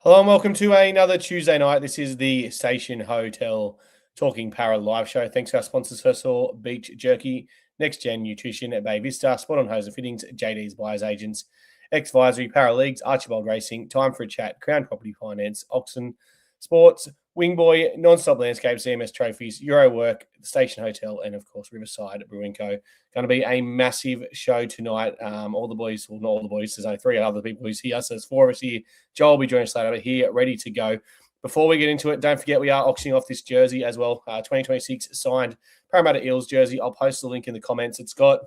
Hello and welcome to another Tuesday night. This is the Station Hotel Talking Parra live show. Thanks to our sponsors, first of all, Beach Jerky, Next Gen Nutrition at Bay Vista, Spot on Hose and Fittings, JD's Buyers Agents, X-Visory, Parra Leagues, Archibald Racing, Time for a Chat, Crown Property Finance, Oxen Sports, Wingboy, Non-Stop Landscape, CMS Trophies, Euro Work, the Station Hotel, and of course Riverside Brewing Co. Going to be a massive show tonight. All the boys, well, not all the boys, there's only three other people who's here, so there's four of us here. Joel will be joining us later here, ready to go. Before we get into it, don't forget we are auctioning off this jersey as well. 2026 signed Parramatta Eels jersey. I'll post the link in the comments. It's got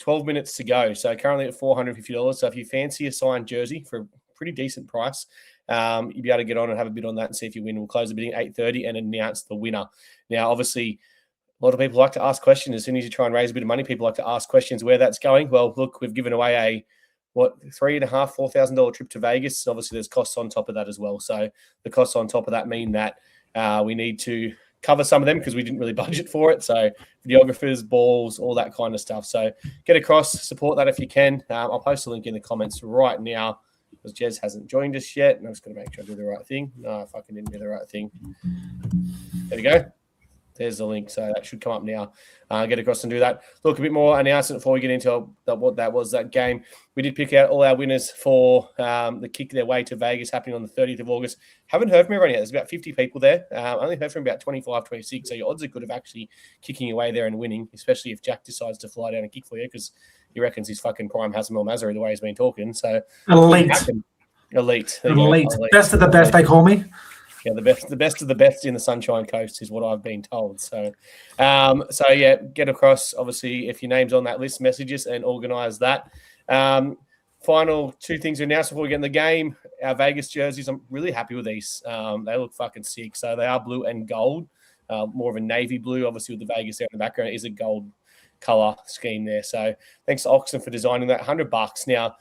12 minutes to go. So currently at $450. So if you fancy a signed jersey for a pretty decent price, you'll be able to get on and have a bid on that and see if you win. We'll close the bidding at 8:30 and announce the winner. Now, obviously, a lot of people like to ask questions. As soon as you try and raise a bit of money, people like to ask questions where that's going. Well, look, we've given away a $3,500, $4,000 trip to Vegas. Obviously, there's costs on top of that as well. So the costs on top of that mean that we need to cover some of them because we didn't really budget for it. So videographers, balls, all that kind of stuff. So get across, support that if you can. I'll post a link in the comments right now because Jez hasn't joined us yet. And I'm just going to make sure I do the right thing. No, I fucking didn't do the right thing. There we go. There's the link, so that should come up now. Get across and do that. Look, a bit more announcement before we get into what that was, that game. We did pick out all our winners for the kick their way to Vegas happening on the 30th of August. Haven't heard from everyone yet. There's about 50 people there. Only heard from about 25, 26, so your odds are good of actually kicking away there and winning, especially if Jack decides to fly down and kick for you because he reckons he's fucking prime Hassan Mazari the way he's been talking. So Elite. Elite. Elite. Best of the best, they call me. Yeah, the best of the best in the Sunshine Coast is what I've been told. So, yeah, get across. Obviously, if your name's on that list, message us and organise that. Final two things to announce before we get in the game. Our Vegas jerseys, I'm really happy with these. They look fucking sick. So they are blue and gold, more of a navy blue. Obviously, with the Vegas there in the background, it is a gold colour scheme there. So thanks to Oxen for designing that. $100 now.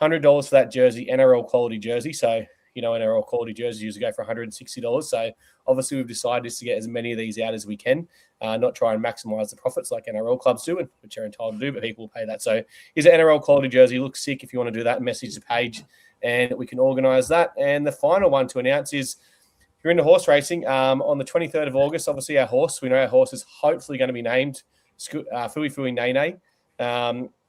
$100 for that jersey, NRL quality jersey. So NRL quality jerseys usually go for $160. So obviously we've decided to get as many of these out as we can, not try and maximize the profits like NRL clubs do, which are entitled to do, but people will pay that. So here's an NRL quality jersey. Looks sick. If you want to do that, message the page and we can organize that. And the final one to announce is if you're into horse racing, on the 23rd of August, obviously we know our horse is hopefully going to be named Fui Fui Nene.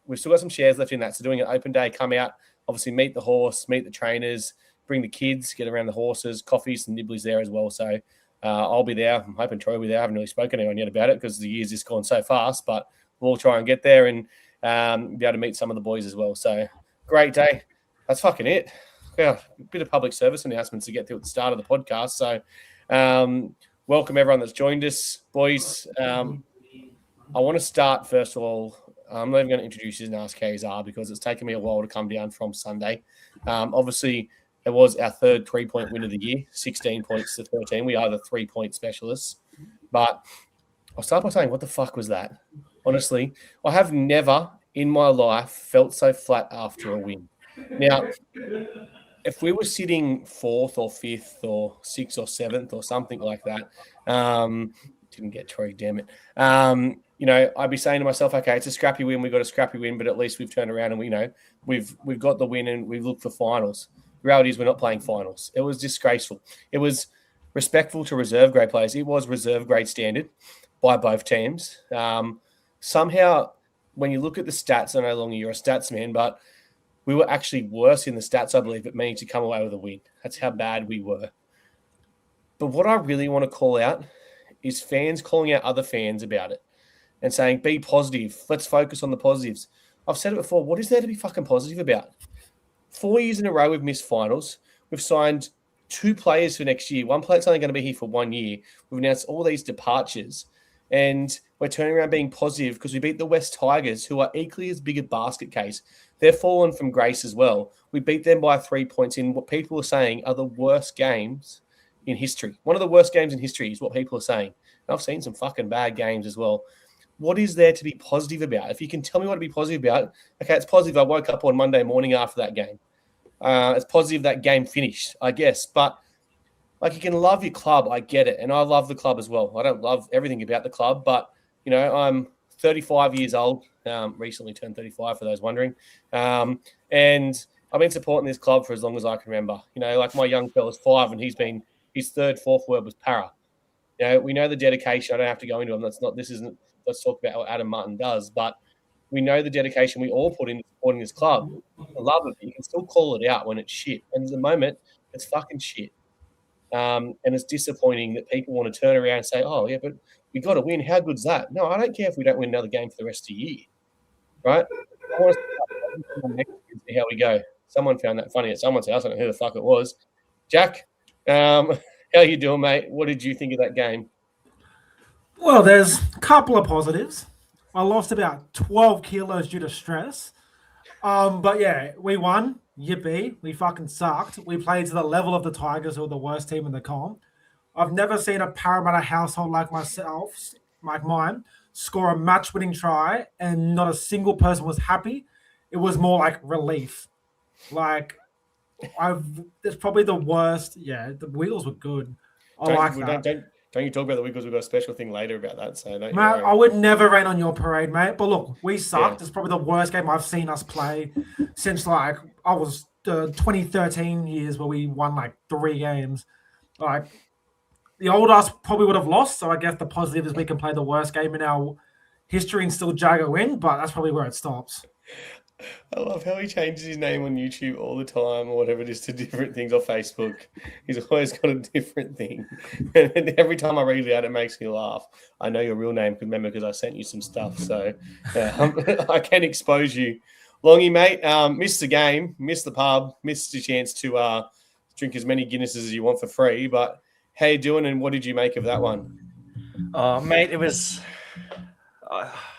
We've still got some shares left in that. So doing an open day, come out, obviously meet the horse, meet the trainers, bring the kids, get around the horses, coffees and nibblies there as well. So I'll be there. I'm hoping Troy will be there. I haven't really spoken to anyone yet about it because the year's just gone so fast, but we'll try and get there and be able to meet some of the boys as well. So great day. That's fucking it. Yeah, a bit of public service announcements to get through at the start of the podcast. So welcome everyone that's joined us, boys. I want to start, first of all, I'm not even going to introduce you and ask KSR because it's taken me a while to come down from Sunday. Obviously, it was our third 3-point win of the year, 16 points to 13. We are the 3-point specialists. But I'll start by saying, what the fuck was that? Honestly, I have never in my life felt so flat after a win. Now, if we were sitting 4th or 5th or 6th or 7th or something like that, didn't get Troy, damn it. I'd be saying to myself, okay, it's a scrappy win. We got a scrappy win, but at least we've turned around and we've got the win and we've looked for finals. The reality is we're not playing finals. It was disgraceful. It was respectful to reserve grade players. It was reserve grade standard by both teams. Somehow, when you look at the stats, I know no longer you're a stats man, but we were actually worse in the stats, I believe, it means to come away with a win. That's how bad we were. But what I really want to call out is fans calling out other fans about it and saying, be positive. Let's focus on the positives. I've said it before. What is there to be fucking positive about? 4 years in a row, we've missed finals. We've signed 2 players for next year. One player's only going to be here for 1 year. We've announced all these departures. And we're turning around being positive because we beat the West Tigers, who are equally as big a basket case. They're fallen from grace as well. We beat them by 3 points in what people are saying are the worst games in history. One of the worst games in history is what people are saying. And I've seen some fucking bad games as well. What is there to be positive about? If you can tell me what to be positive about, okay, it's positive I woke up on Monday morning after that game. It's positive that game finished, I guess. But, you can love your club. I get it. And I love the club as well. I don't love everything about the club. But, I'm 35 years old. Recently turned 35 for those wondering. And I've been supporting this club for as long as I can remember. Like my young fella's 5, and his third, fourth word was Parra. We know the dedication. I don't have to go into them. Let's talk about what Adam Martin does, but we know the dedication we all put into supporting this club. I love it, but you can still call it out when it's shit. And at the moment, it's fucking shit. And it's disappointing that people want to turn around and say, oh, yeah, but we got to win. How good's that? No, I don't care if we don't win another game for the rest of the year, right? I want to see how we go. Someone found that funny at someone's house. I don't know who the fuck it was. Jack, how you doing, mate? What did you think of that game? Well, there's a couple of positives. I lost about 12 kilos due to stress. But yeah, we won. Yippee. We fucking sucked. We played to the level of the Tigers, who are the worst team in the comp. I've never seen a Parramatta household like mine, score a match-winning try, and not a single person was happy. It was more like relief. It's probably the worst. Yeah, the Wiggles were good. Don't you talk about the Wiggles? We've got a special thing later about that. So don't. Mate, I would never rain on your parade, mate. But look, we sucked. Yeah. It's probably the worst game I've seen us play since I was 2013 years where we won 3 games. The old us probably would have lost. So I guess the positive is we can play the worst game in our history and still jag a win. But that's probably where it stops. I love how he changes his name on YouTube all the time or whatever it is to different things, or Facebook. He's always got a different thing. And every time I read it out, it makes me laugh. I know your real name, because I sent you some stuff. So I can expose you. Longy, mate, missed the game, missed the pub, missed the chance to drink as many Guinnesses as you want for free. But how you doing, and what did you make of that one? Oh, mate, it was...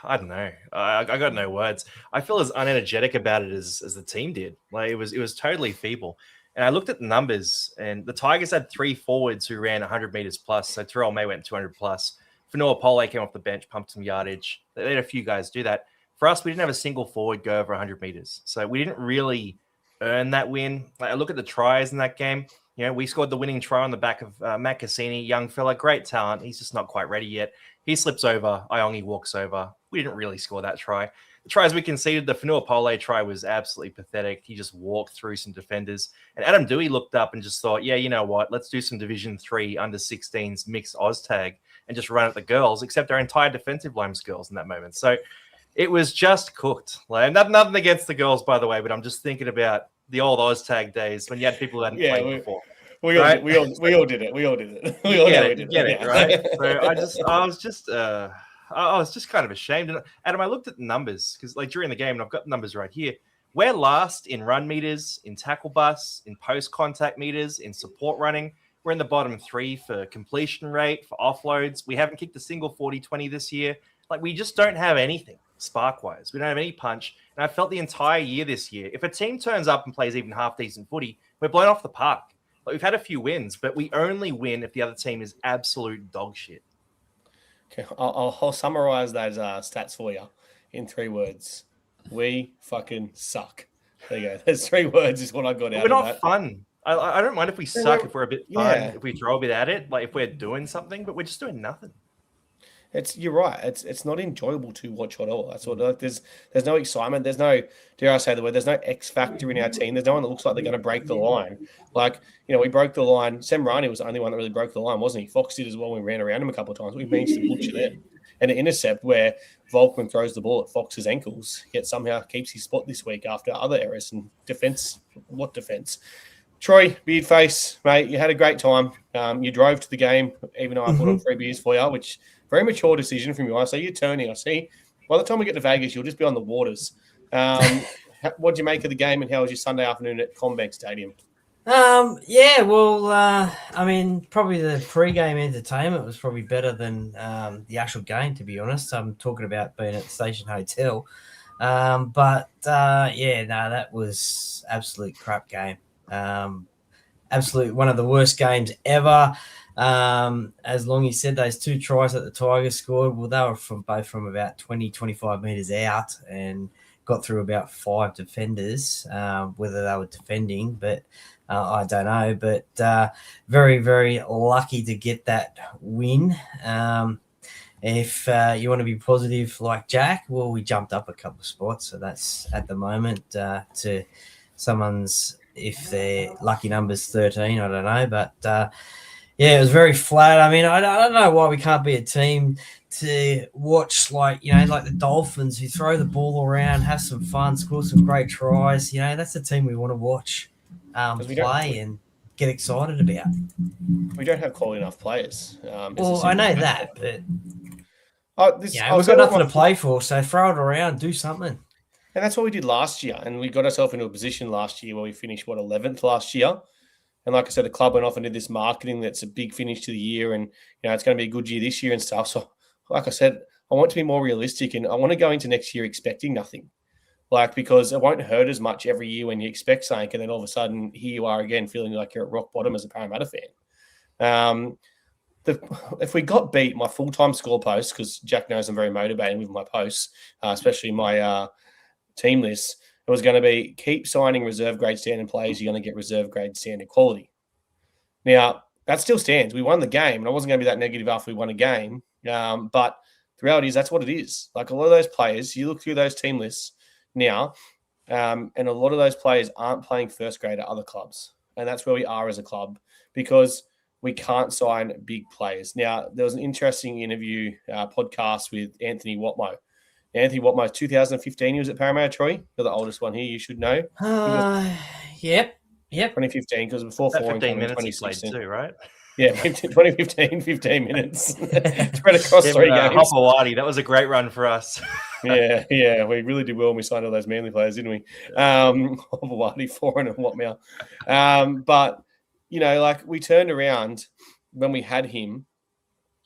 I don't know. I got no words. I feel as unenergetic about it as the team did. It was totally feeble. And I looked at the numbers, and the Tigers had 3 forwards who ran 100 meters plus. So Terrell May went 200 plus. Fanua Pole came off the bench, pumped some yardage. They had a few guys do that. For us, we didn't have a single forward go over 100 meters. So we didn't really earn that win. I look at the tries in that game. We scored the winning try on the back of Matt Cassini, young fella, great talent. He's just not quite ready yet. He slips over. Iongi walks over. We didn't really score that try. The tries we conceded, the Fanua Pole try was absolutely pathetic. He just walked through some defenders. And Adam Dewey looked up and just thought, yeah, you know what? Let's do some Division 3 under-16s mixed Oztag and just run at the girls, except our entire defensive line was girls in that moment. So it was just cooked. Nothing against the girls, by the way, but I'm just thinking about the old Oztag days when you had people who hadn't played before. We all did it. We all did it. We all get it, right? So I was just kind of ashamed. And Adam, I looked at the numbers because during the game, and I've got the numbers right here. We're last in run meters, in tackle bus, in post-contact meters, in support running. We're in the bottom 3 for completion rate, for offloads. We haven't kicked a single 40-20 this year. We just don't have anything spark-wise. We don't have any punch. And I felt the entire year this year, if a team turns up and plays even half-decent footy, we're blown off the park. We've had a few wins, but we only win if the other team is absolute dog shit. Okay, I'll summarize those stats for you in 3 words. We fucking suck. There you go. There's 3 words is what I got out of that. We're not fun. I don't mind if we suck, if we're a bit fun, if we throw a bit at it, if we're doing something, but we're just doing nothing. You're right. It's not enjoyable to watch at all. That's what there's no excitement. There's no, dare I say the word, there's no X factor in our team. There's no one that looks like they're going to break the line. We broke the line. Sam Rani was the only one that really broke the line, wasn't he? Fox did as well. We ran around him a couple of times. We managed to butcher them. And an intercept where Volkman throws the ball at Fox's ankles, yet somehow keeps his spot this week after other errors and defense. What defense? Troy, Beardface, mate, you had a great time. You drove to the game, even though I put on 3 beers for you, which very mature decision from you. I see you're turning. I see. By the time we get to Vegas, you'll just be on the waters. What did you make of the game, and how was your Sunday afternoon at Combank Stadium? Probably the pre-game entertainment was probably better than the actual game, to be honest. I'm talking about being at the Station Hotel. That was absolute crap game. Absolute one of the worst games ever. As Longy said, those 2 tries that the Tigers scored, well, they were both from about 20, 25 metres out and got through about 5 defenders, whether they were defending, but I don't know. But very, very lucky to get that win. If you want to be positive like Jack, well, we jumped up a couple of spots, so that's at the moment to someone's, if their lucky number's 13, I don't know. But yeah, it was very flat. I mean, I don't know why we can't be a team to watch, like the Dolphins, who throw the ball around, have some fun, score some great tries. That's the team we want to watch play and get excited about. We don't have quality enough players. Well, I know that, but we've got nothing to play for, so throw it around, do something. And that's what we did last year. And we got ourselves into a position last year where we finished, 11th last year. And like I said, the club went off and did this marketing that's a big finish to the year. And, it's going to be a good year this year and stuff. So, like I said, I want to be more realistic and I want to go into next year expecting nothing. Because it won't hurt as much every year when you expect something. And then all of a sudden, here you are again feeling like you're at rock bottom as a Parramatta fan. If we got beat, my full-time score post, because Jack knows I'm very motivated with my posts, especially my team list, it was going to be keep signing reserve grade standard players. You're going to get reserve grade standard quality. Now, that still stands. We won the game, and I wasn't going to be that negative after we won a game. But the reality is that's what it is. Like a lot of those players, you look through those team lists now, and a lot of those players aren't playing first grade at other clubs. And that's where we are as a club because we can't sign big players. Now, there was an interesting interview podcast with Anthony Watmo. Anthony Watmo, 2015, he was at Parramatta, Troy. You're the oldest one here, you should know. Yep. 2015, because before 15 minutes he played too, right? Yeah, 2015, 15 minutes. Spread across 3 games. Hopewadi, that was a great run for us. yeah, we really did well when we signed all those Manly players, didn't we? Hopewadi, Foreign and Watmow. But, we turned around when we had him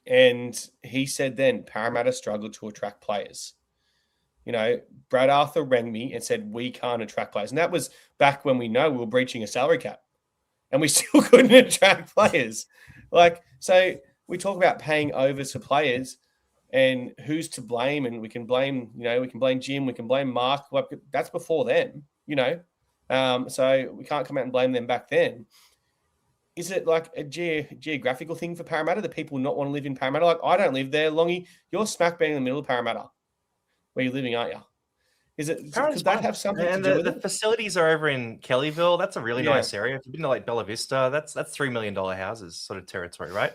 and he said then Parramatta struggled to attract players. Brad Arthur rang me and said, we can't attract players. And that was back when we know we were breaching a salary cap and we still couldn't attract players. So we talk about paying over to players and who's to blame. And we can blame, we can blame Jim, we can blame Mark. That's before them, so we can't come out and blame them back then. Is it like a geographical thing for Parramatta that people not want to live in Parramatta? I don't live there, Longy. You're smack bang in the middle of Parramatta. Where you're living, aren't you? Could that have something to do with it? The facilities are over in Kellyville. That's a really nice area. If you've been to Bella Vista, that's $3 million houses sort of territory, right?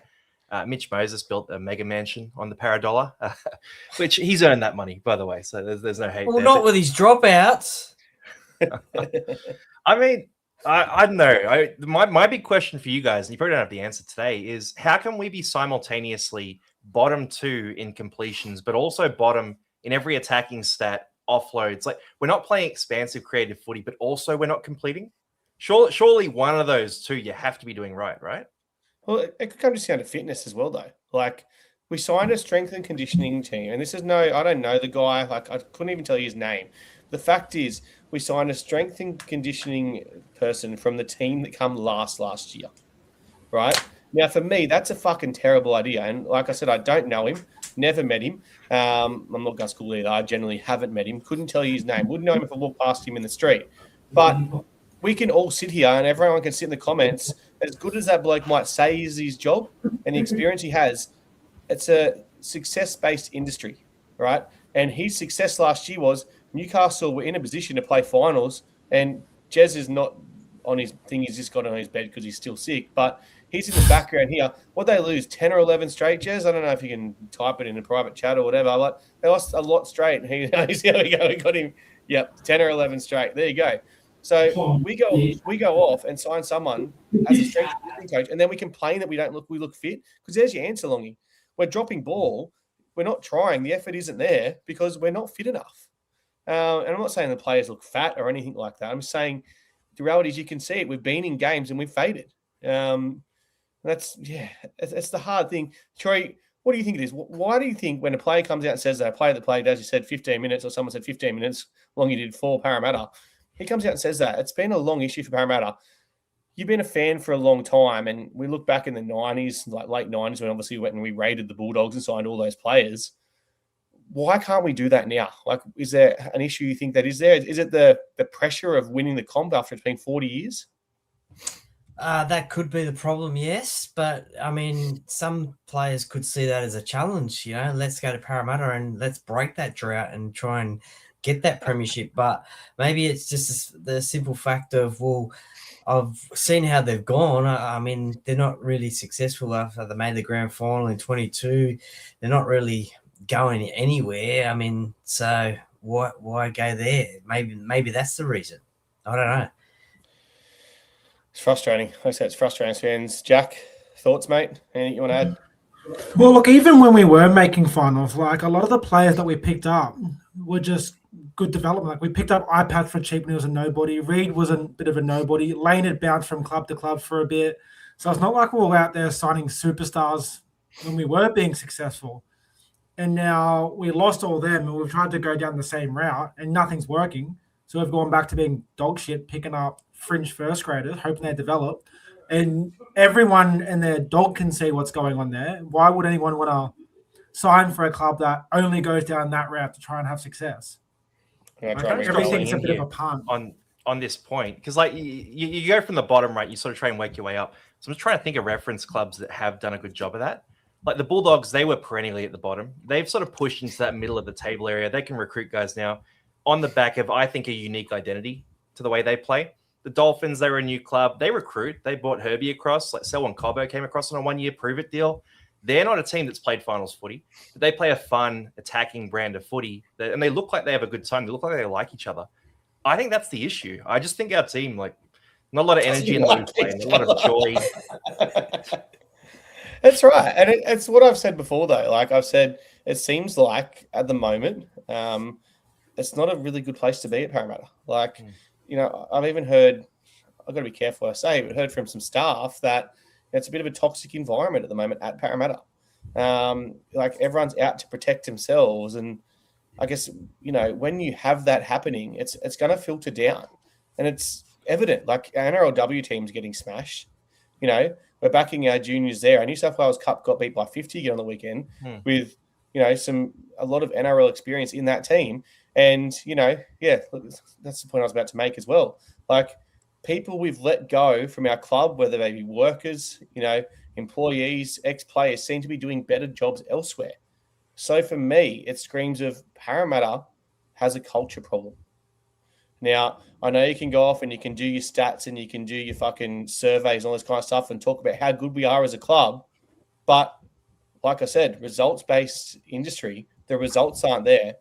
Mitch Moses built a mega mansion on the Paradollar, which he's earned that money, by the way. So there's no hate. Well, not with his dropouts. I mean, I don't know. My big question for you guys, and you probably don't have the answer today, is how can we be simultaneously bottom 2 in completions, but also bottom in every attacking stat, offloads? We're not playing expansive creative footy, but also we're not completing. Surely one of those two you have to be doing right? Well, it could come just down to fitness as well, though. We signed a strength and conditioning team, and this is I don't know the guy. I couldn't even tell you his name. The fact is, we signed a strength and conditioning person from the team that come last year, right? Now, for me, that's a fucking terrible idea. And like I said, I don't know him, never met him. I'm not Gus Cool either. I generally haven't met him. Couldn't tell you his name. Wouldn't know him if I walked past him in the street. But we can all sit here and everyone can sit in the comments. As good as that bloke might say is his job and the experience he has, it's a success-based industry, right? And his success last year was Newcastle were in a position to play finals, and Jez is not on his thing. He's just got on his bed because he's still sick. But he's in the background here. What they lose, 10 or 11 straight, Jez? I don't know if you can type it in a private chat or whatever. But they lost a lot straight. And here we go. We got him. Yep, 10 or 11 straight. There you go. So we go off and sign someone as a strength coach, and then we complain that we look fit, because there's your answer, Longy. We're dropping ball. We're not trying. The effort isn't there because we're not fit enough. And I'm not saying the players look fat or anything like that. I'm saying the reality is you can see it. We've been in games and we've faded. It's the hard thing. Troy, what do you think it is? Why do you think when a player comes out and says that, a player that played, as you said, 15 minutes, or someone said 15 minutes, Longy did 4 Parramatta, he comes out and says that. It's been a long issue for Parramatta. You've been a fan for a long time, and we look back in the 90s, like late 90s, when obviously we went and we raided the Bulldogs and signed all those players. Why can't we do that now? Is there an issue you think that is there? Is it the pressure of winning the comp after it's been 40 years? That could be the problem, yes. But, I mean, some players could see that as a challenge. Let's go to Parramatta and let's break that drought and try and get that premiership. But maybe it's just the simple fact of, well, I've seen how they've gone. I mean, they're not really successful after they made the grand final in 22. They're not really going anywhere. I mean, so why go there? Maybe that's the reason. I don't know. It's frustrating. Like I say, it's frustrating. Fans. Jack, thoughts, mate? Anything you want to add? Well, look, even when we were making finals, like a lot of the players that we picked up were just good development. Like we picked up iPad for cheap and he was a nobody. Reed was a bit of a nobody. Lane had bounced from club to club for a bit. So it's not like we were out there signing superstars when we were being successful. And now we lost all them and we've tried to go down the same route and nothing's working. So we've gone back to being dog shit, picking up fringe first graders, hoping they develop. And everyone and their dog can see what's going on there. Why would anyone want to sign for a club that only goes down that route to try and have success? Everything's a bit of a punt. On this point, because like you go from the bottom, right? You sort of try and work your way up. So I'm just trying to think of reference clubs that have done a good job of that. Like the Bulldogs, they were perennially at the bottom. They've sort of pushed into that middle of the table area. They can recruit guys now on the back of, I think, a unique identity to the way they play. The Dolphins, they were a new club. They recruit. They bought Herbie across. Like Selwyn Cobbo came across on a 1-year prove-it deal. They're not a team that's played finals footy, but they play a fun, attacking brand of footy. And they look like they have a good time. They look like they like each other. I think that's the issue. I just think our team, like, not a lot of energy in the way we play, a lot of joy. That's right. And it's what I've said before, though. Like I've said, it seems like at the moment, it's not a really good place to be at Parramatta. Like, you know, I've even heard, I've got to be careful what I say, but heard from some staff that it's a bit of a toxic environment at the moment at Parramatta. Like everyone's out to protect themselves. And I guess, you know, when you have that happening, it's going to filter down. And it's evident, like our NRLW team's getting smashed. You know, we're backing our juniors there. Our New South Wales Cup got beat by 50 again on the weekend with, you know, a lot of NRL experience in that team. And, you know, yeah, that's the point I was about to make as well. Like people we've let go from our club, whether they be workers, you know, employees, ex-players, seem to be doing better jobs elsewhere. So for me, it screams of Parramatta has a culture problem. Now, I know you can go off and you can do your stats and you can do your fucking surveys and all this kind of stuff and talk about how good we are as a club. But like I said, results-based industry, the results aren't there.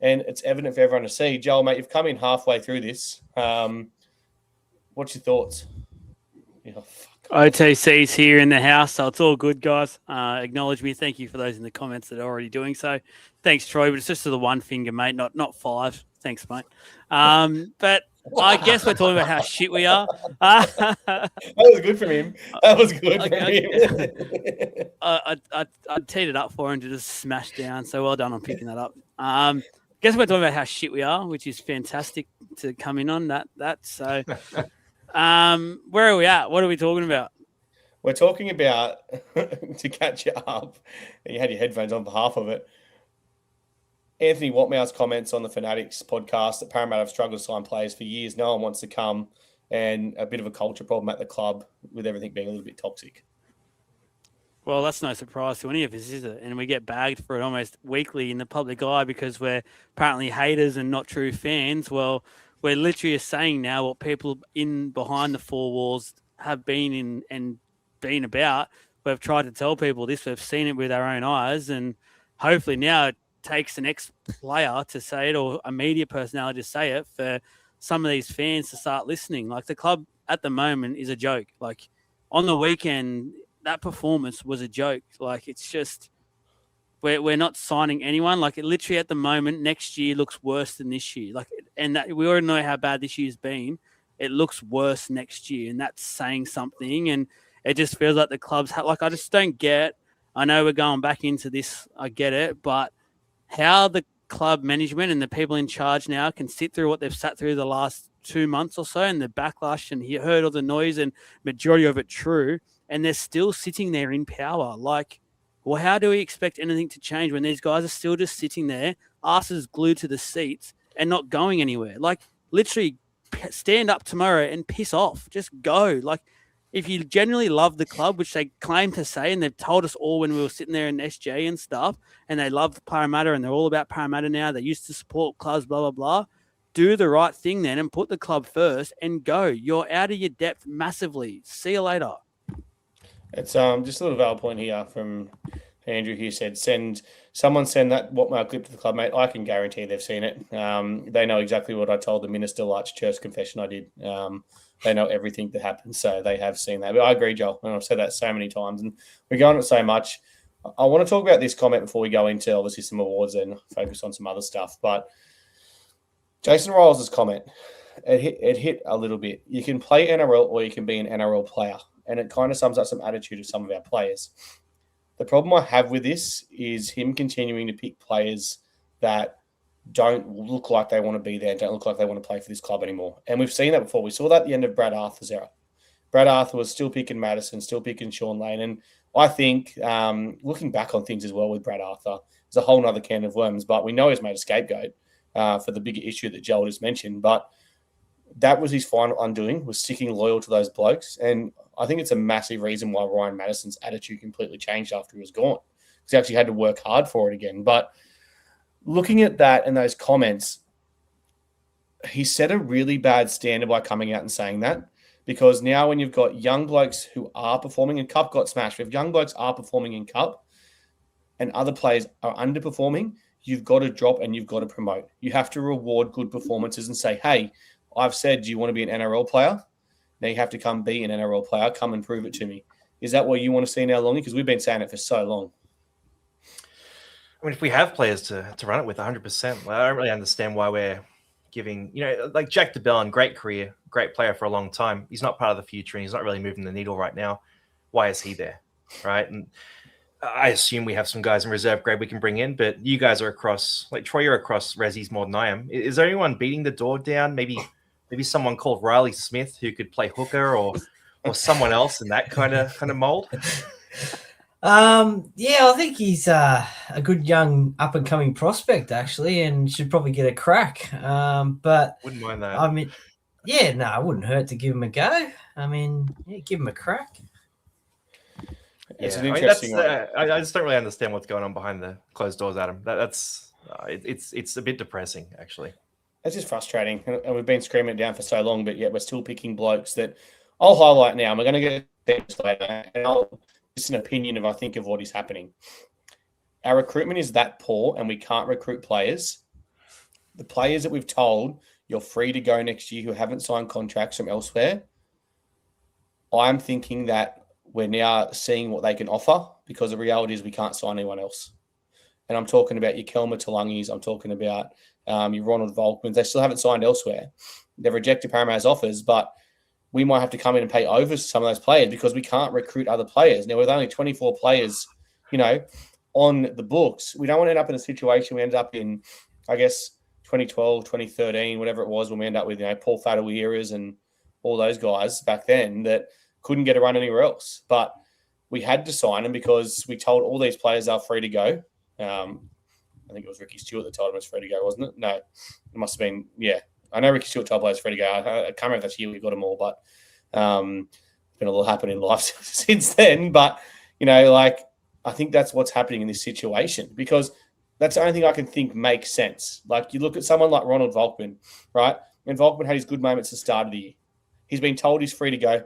And it's evident for everyone to see. Joel, mate, you've come in halfway through this. What's your thoughts? Yeah, OTC's here in the house, so it's all good, guys. Acknowledge me. Thank you for those in the comments that are already doing so. Thanks, Troy, but it's just to the one finger, mate, not five. Thanks, mate. But I guess we're talking about how shit we are. That was good from him. That was good from him. I teed it up for him to just smash down, so well done on picking that up. Guess we're talking about how shit we are, which is fantastic to come in on that. So, where are we at? What are we talking about? We're talking about, to catch you up, you had your headphones on for half of it, Anthony Watmouth's comments on the Fanatics podcast that Parramatta have struggled to sign players for years. No one wants to come, and a bit of a culture problem at the club with everything being a little bit toxic. Well, that's no surprise to any of us, is it? And we get bagged for it almost weekly in the public eye because we're apparently haters and not true fans. Well, we're literally saying now what people in behind the four walls have been in and been about. We've tried to tell people this. We've seen it with our own eyes, and hopefully now it takes an ex-player to say it or a media personality to say it for some of these fans to start listening. Like the club at the moment is a joke. Like on the weekend, that performance was a joke. Like it's just we're not signing anyone. Like it literally at the moment, next year looks worse than this year. Like, and that we already know how bad this year's been. It looks worse next year, and that's saying something. And it just feels like the clubs like I just don't get. I know we're going back into this. I get it, but how the club management and the people in charge now can sit through what they've sat through the last 2 months or so, and the backlash, and he heard all the noise and majority of it true. And they're still sitting there in power. Like, well, how do we expect anything to change when these guys are still just sitting there, asses glued to the seats and not going anywhere? Like, literally stand up tomorrow and piss off. Just go. Like, if you generally love the club, which they claim to say, and they've told us all when we were sitting there in SJ and stuff, and they love Parramatta and they're all about Parramatta now, they used to support clubs, blah, blah, blah, do the right thing then and put the club first and go. You're out of your depth massively. See you later. It's just a little valid point here from Andrew who said, send that what clip to the club, mate. I can guarantee they've seen it. They know exactly what I told the Minister Larch Church confession I did. They know everything that happened, so they have seen that. But I agree, Joel, and I've said that so many times, and we're going on it so much. I want to talk about this comment before we go into obviously some awards and focus on some other stuff. But Jason Riles' comment, it hit a little bit. You can play NRL or you can be an NRL player, and it kind of sums up some attitude of some of our players. The problem I have with this is him continuing to pick players that don't look like they want to be there, don't look like they want to play for this club anymore. And we've seen that before. We saw that at the end of Brad Arthur's era. Brad Arthur was still picking Madison, still picking Sean Lane. And I think looking back on things as well with Brad Arthur, it's a whole nother can of worms, but we know he's made a scapegoat for the bigger issue that Joel just mentioned. But that was his final undoing, was sticking loyal to those blokes. And I think it's a massive reason why Ryan Madison's attitude completely changed after he was gone. Because he actually had to work hard for it again. But looking at that and those comments, he set a really bad standard by coming out and saying that. Because now when you've got young blokes who are performing, and Cup got smashed, if young blokes are performing in Cup and other players are underperforming, you've got to drop and you've got to promote. You have to reward good performances and say, hey, I've said, do you want to be an NRL player? Now you have to come be an NRL player. Come and prove it to me. Is that what you want to see now, Longy? Because we've been saying it for so long. I mean, if we have players to run it with 100%, I don't really understand why we're giving, like Jack DeBellin, great career, great player for a long time. He's not part of the future and he's not really moving the needle right now. Why is he there? Right. And I assume we have some guys in reserve grade we can bring in, but you guys are across, like Troy, you're across Rezzies more than I am. Is there anyone beating the door down? Maybe someone called Riley Smith who could play hooker or someone else in that kind of mold? Yeah, I think he's a good young up and coming prospect actually, and should probably get a crack. But wouldn't mind that. I mean, yeah, no, it wouldn't hurt to give him a go. I mean, yeah, give him a crack. It's an interesting one. I just don't really understand what's going on behind the closed doors, Adam. It's a bit depressing, actually. It's just frustrating, and we've been screaming it down for so long, but yet we're still picking blokes that I'll highlight now. And we're going to get this later, and it's an opinion of, I think, of what is happening. Our recruitment is that poor, and we can't recruit players. The players that we've told you're free to go next year who haven't signed contracts from elsewhere, I'm thinking that we're now seeing what they can offer, because the reality is we can't sign anyone else. And I'm talking about your Kelma Talungis. I'm talking about your Ronald Volkmans. They still haven't signed elsewhere. They've rejected Parramatta's offers, but we might have to come in and pay over some of those players because we can't recruit other players. Now, with only 24 players, on the books, we don't want to end up in a situation we ended up in, I guess, 2012, 2013, whatever it was, when we end up with, Paul Fadawieras and all those guys back then that couldn't get a run anywhere else. But we had to sign them because we told all these players they're free to go. I think it was Ricky Stewart that told him it's free to go, wasn't it? No, it must have been, yeah. I know Ricky Stewart told players free to go. I can't remember if that's year we got them all, but it's been a lot happening in life since then. But, I think that's what's happening in this situation, because that's the only thing I can think makes sense. Like, you look at someone like Ronald Volkman, right? And Volkman had his good moments at the start of the year. He's been told he's free to go.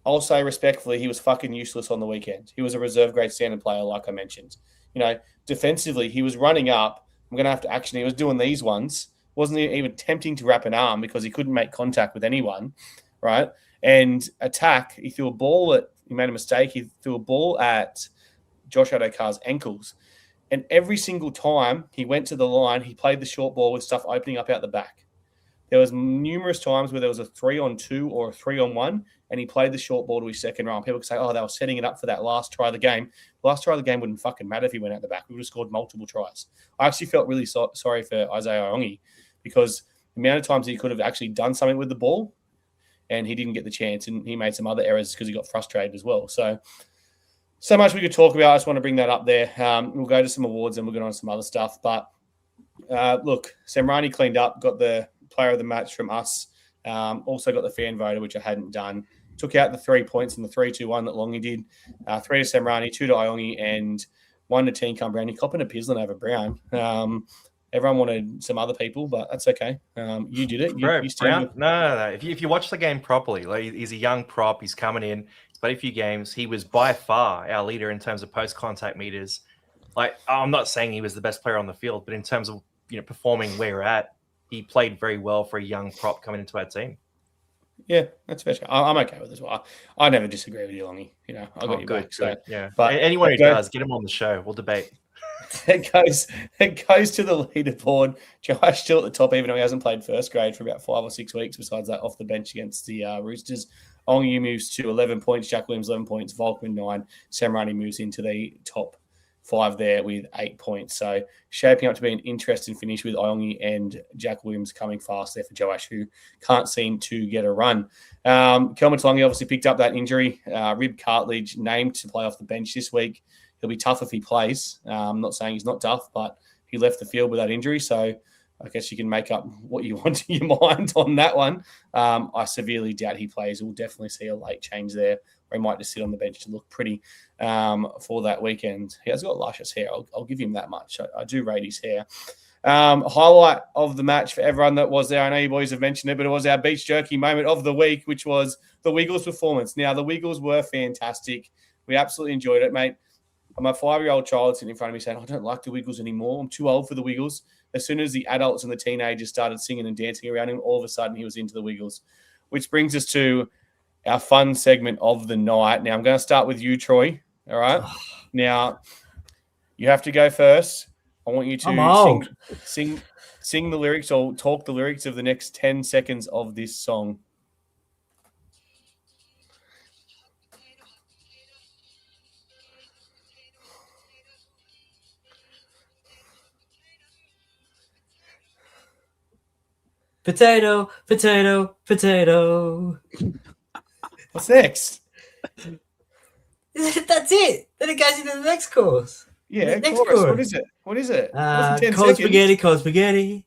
I'll say respectfully, he was fucking useless on the weekend. He was a reserve grade standard player, like I mentioned. Defensively, he was running up. I'm going to have to action. He was doing these ones. Wasn't even attempting to wrap an arm because he couldn't make contact with anyone, right? And attack, he made a mistake. He threw a ball at Josh Adokar's ankles. And every single time he went to the line, he played the short ball with stuff opening up out the back. There was numerous times where there was a 3-on-2 or a 3-on-1, and he played the short ball to his second round. People could say, they were setting it up for that last try of the game. The last try of the game wouldn't fucking matter if he went out the back. We would have scored multiple tries. I actually felt really sorry for Isaiah Ongi, because the amount of times he could have actually done something with the ball and he didn't get the chance, and he made some other errors because he got frustrated as well. So much we could talk about. I just want to bring that up there. We'll go to some awards and we'll get on to some other stuff. But look, Semrani cleaned up, got the player of the match from us. Also got the fan voter, which I hadn't done. took out the 3 points in the 3-2-1 that Longy did. 3 to Semrani, 2 to Iongi, and 1 to Team Come Brown. He copping a Pislin over Brown. Everyone wanted some other people, but that's okay. You did it. Bro, you Brown, no. If you watch the game properly, like he's a young prop. He's coming in. He's played a few games. He was by far our leader in terms of post-contact meters. Like, I'm not saying he was the best player on the field, but in terms of performing where we're at, he played very well for a young prop coming into our team. Yeah, that's fair. I'm okay with it as well. I never disagree with you, Longy. I got you back. So, yeah. But anyone who does, get him on the show. We'll debate. It goes to the leaderboard. Josh still at the top, even though he hasn't played first grade for about 5 or 6 weeks. Besides that, off the bench against the Roosters. Ongi moves to 11 points. Jack Williams 11 points. Volkman 9. Semrani moves into the top 5 there with 8 points. So shaping up to be an interesting finish with Iongi and Jack Williams coming fast there for Joash, who can't seem to get a run. Kelman Talongi obviously picked up that injury. Rib cartilage, named to play off the bench this week. He'll be tough if he plays. I'm not saying he's not tough, but he left the field with that injury. So I guess you can make up what you want in your mind on that one. I severely doubt he plays. We'll definitely see a late change there, or he might just sit on the bench to look pretty for that weekend. He has got luscious hair. I'll give him that much. I do rate his hair. Highlight of the match for everyone that was there. I know you boys have mentioned it, but it was our beach jerky moment of the week, which was the Wiggles performance. Now, the Wiggles were fantastic. We absolutely enjoyed it, mate. My 5-year-old child sitting in front of me saying, I don't like the Wiggles anymore. I'm too old for the Wiggles. As soon as the adults and the teenagers started singing and dancing around him, all of a sudden he was into the Wiggles, which brings us to our fun segment of the night. Now, I'm going to start with you, Troy. All right? Now, you have to go first. I want you to sing the lyrics or talk the lyrics of the next 10 seconds of this song. Potato, potato, potato. What's next? That's it. Then it goes into the next course. Yeah, next course. course. What is it? Cold spaghetti, cold spaghetti.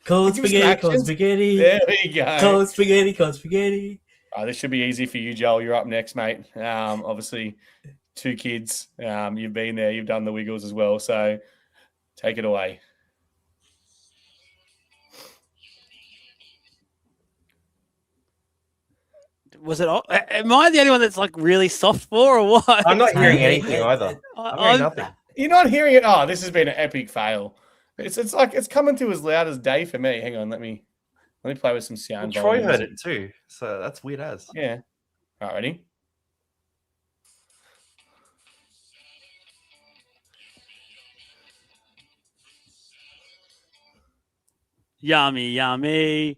Cold Give us some spaghetti, cold actions. spaghetti. There we go. Cold spaghetti, cold spaghetti. This should be easy for you, Joel. You're up next, mate. Obviously, 2 kids. You've been there. You've done the Wiggles as well. So take it away. Was it? Am I the only one that's like really soft for, or what? I'm not hearing anything either. I'm hearing nothing. You're not hearing it. Oh, this has been an epic fail. It's like it's coming to as loud as day for me. Hang on, let me play with some sound. Well, Troy heard it too, so that's weird as. Yeah. All right, ready? Yummy, yummy.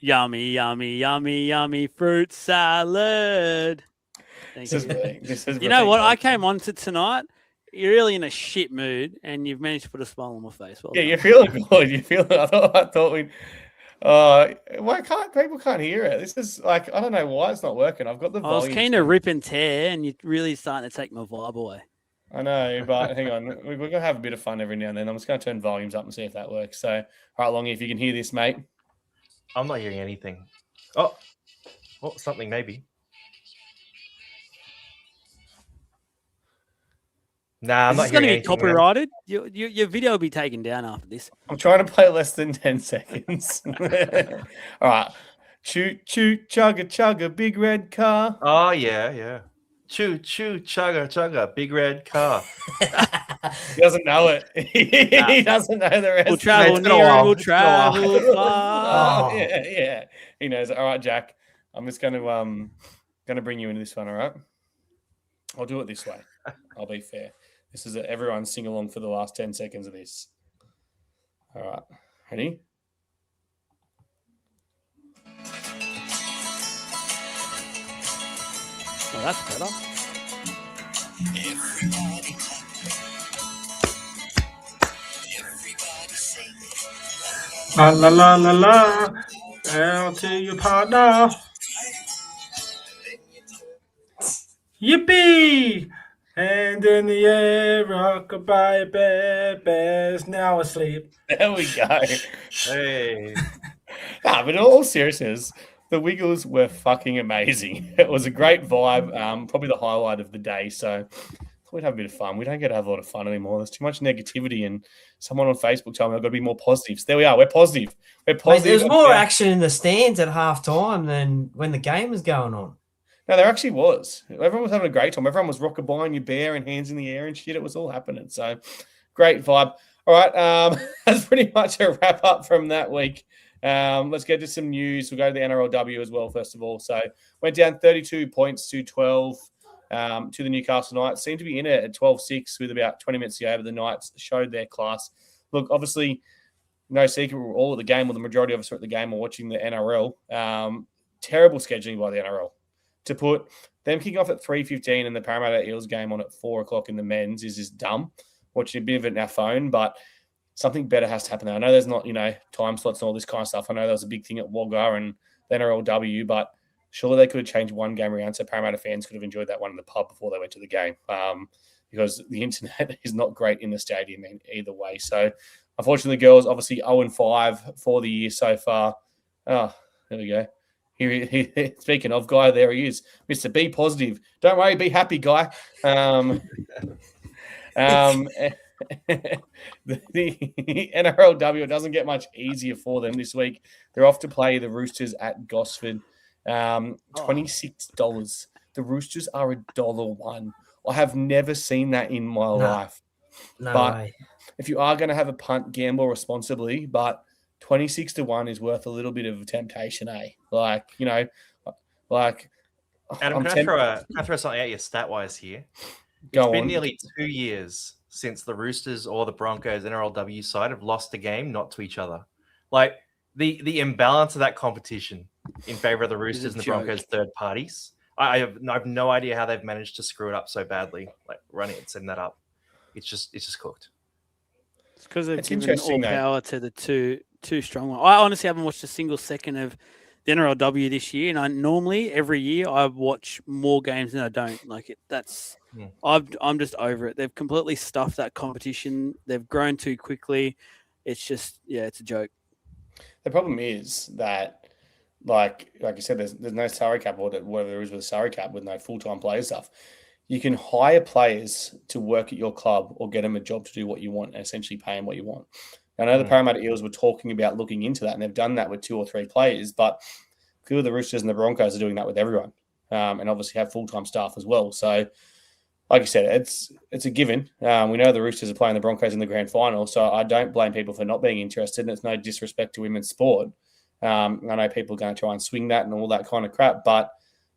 Yummy, yummy, yummy, yummy fruit salad. Thank you. You know what? I came on to tonight. You're really in a shit mood, and you've managed to put a smile on my face. Well yeah, done. you're feeling good. You're feeling. I thought we. Why can't people can't hear it? This is like I don't know why it's not working. I've got the. I was keen to rip and tear, and you're really starting to take my vibe away. I know, but hang on. We're going to have a bit of fun every now and then. I'm just going to turn volumes up and see if that works. So, all right, Longy, if you can hear this, mate. I'm not hearing anything. Oh, something maybe. Nah, I'm not hearing anything. It's going to be copyrighted. Your video will be taken down after this. I'm trying to play less than 10 seconds. All right. Choo, choo, chugga, chugga, big red car. Oh, yeah. Choo, choo, chugga, chugga, big red car. He doesn't know it. He doesn't know the rest. We'll travel near and we'll travel far. Yeah. He knows it. All right, Jack. I'm just going to bring you into this one, all right? I'll do it this way. I'll be fair. This is everyone sing along for the last 10 seconds of this. All right. Ready? Oh, that's better. Everybody sing. La la la la la. Down to your partner. Yippee! Hand in the air, rockabye, bears now asleep. There we go. Hey. But in all seriousness, The Wiggles were fucking amazing. It was a great vibe. Probably the highlight of the day. So we'd have a bit of fun. We don't get to have a lot of fun anymore. There's too much negativity, and someone on Facebook told me I've got to be more positive. So there we are. We're positive. We're Mate, positive. there's more action in the stands at half time than when the game was going on. No, there actually was. Everyone was having a great time. Everyone was rockabillying your bear and hands in the air and shit. It was all happening. So great vibe. All right. That's pretty much a wrap up from that week. Let's get to some news. We'll go to the NRLW as well, first of all. So went down 32 points to 12 to the Newcastle Knights. Seemed to be in it at 12-6 with about 20 minutes to go, but the Knights showed their class. Look, obviously, no secret, we're all at the game, or the majority of us are at the game or watching the NRL. Terrible scheduling by the NRL. To put them kicking off at 3:15 and the Parramatta Eels game on at 4 o'clock in the men's is just dumb. Watching a bit of it in our phone, but something better has to happen there. I know there's not, time slots and all this kind of stuff. I know there was a big thing at Wagga and the NRLW, but surely they could have changed one game around so Parramatta fans could have enjoyed that one in the pub before they went to the game, because the internet is not great in the stadium either way. So, unfortunately, the girls obviously 0-5 for the year so far. Oh, there we go. Speaking of Guy, there he is, Mr. Be Positive. Don't worry, be happy, Guy. The NRLW, it doesn't get much easier for them this week. They're off to play the Roosters at Gosford. $26. The Roosters are $1.01. I have never seen that in my life. No but way. If you are going to have a punt, gamble responsibly, but 26-1 is worth a little bit of temptation, eh? Adam, can I throw something at you stat-wise here? It's been nearly 2 years since the Roosters or the Broncos NRLW side have lost a game not to each other. Like, the imbalance of that competition in favor of the Roosters and the Broncos third parties. I have no idea how they've managed to screw it up so badly, like running it, setting that up. It's just cooked. It's because they've given all power to the two strong ones. I honestly haven't watched a single second of the NRLW this year, and normally every year I watch more games than I don't. I'm just over it. They've completely stuffed that competition. They've grown too quickly. It's just, it's a joke. The problem is that, like you said, there's no salary cap, or whatever there is with a salary cap with no full-time player stuff. You can hire players to work at your club or get them a job to do what you want and essentially pay them what you want. I know the Parramatta Eels were talking about looking into that, and they've done that with 2 or 3 players, but clearly the Roosters and the Broncos are doing that with everyone, and obviously have full-time staff as well. So, like you said, it's a given. We know the Roosters are playing the Broncos in the grand final, so I don't blame people for not being interested, and it's no disrespect to women's sport. I know people are going to try and swing that and all that kind of crap, but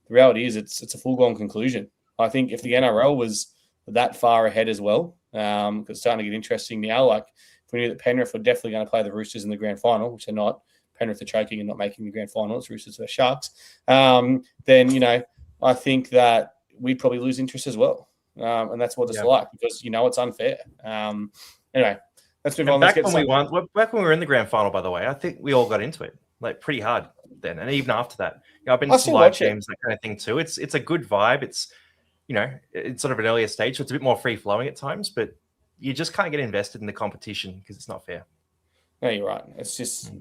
the reality is it's a full-blown conclusion. I think if the NRL was that far ahead as well, because it's starting to get interesting now, like if we knew that Penrith were definitely going to play the Roosters in the grand final, which they're not, Penrith are choking and not making the grand final, it's Roosters versus Sharks, then, I think that we'd probably lose interest as well. And that's what it's like, because it's unfair. Anyway, let's move on. Back when we were in the grand final, by the way, I think we all got into it like pretty hard then, and even after that, I've been to some live games, that kind of thing too. It's a good vibe. It's it's sort of an earlier stage, so it's a bit more free flowing at times, but you just can't get invested in the competition because it's not fair. No, you're right.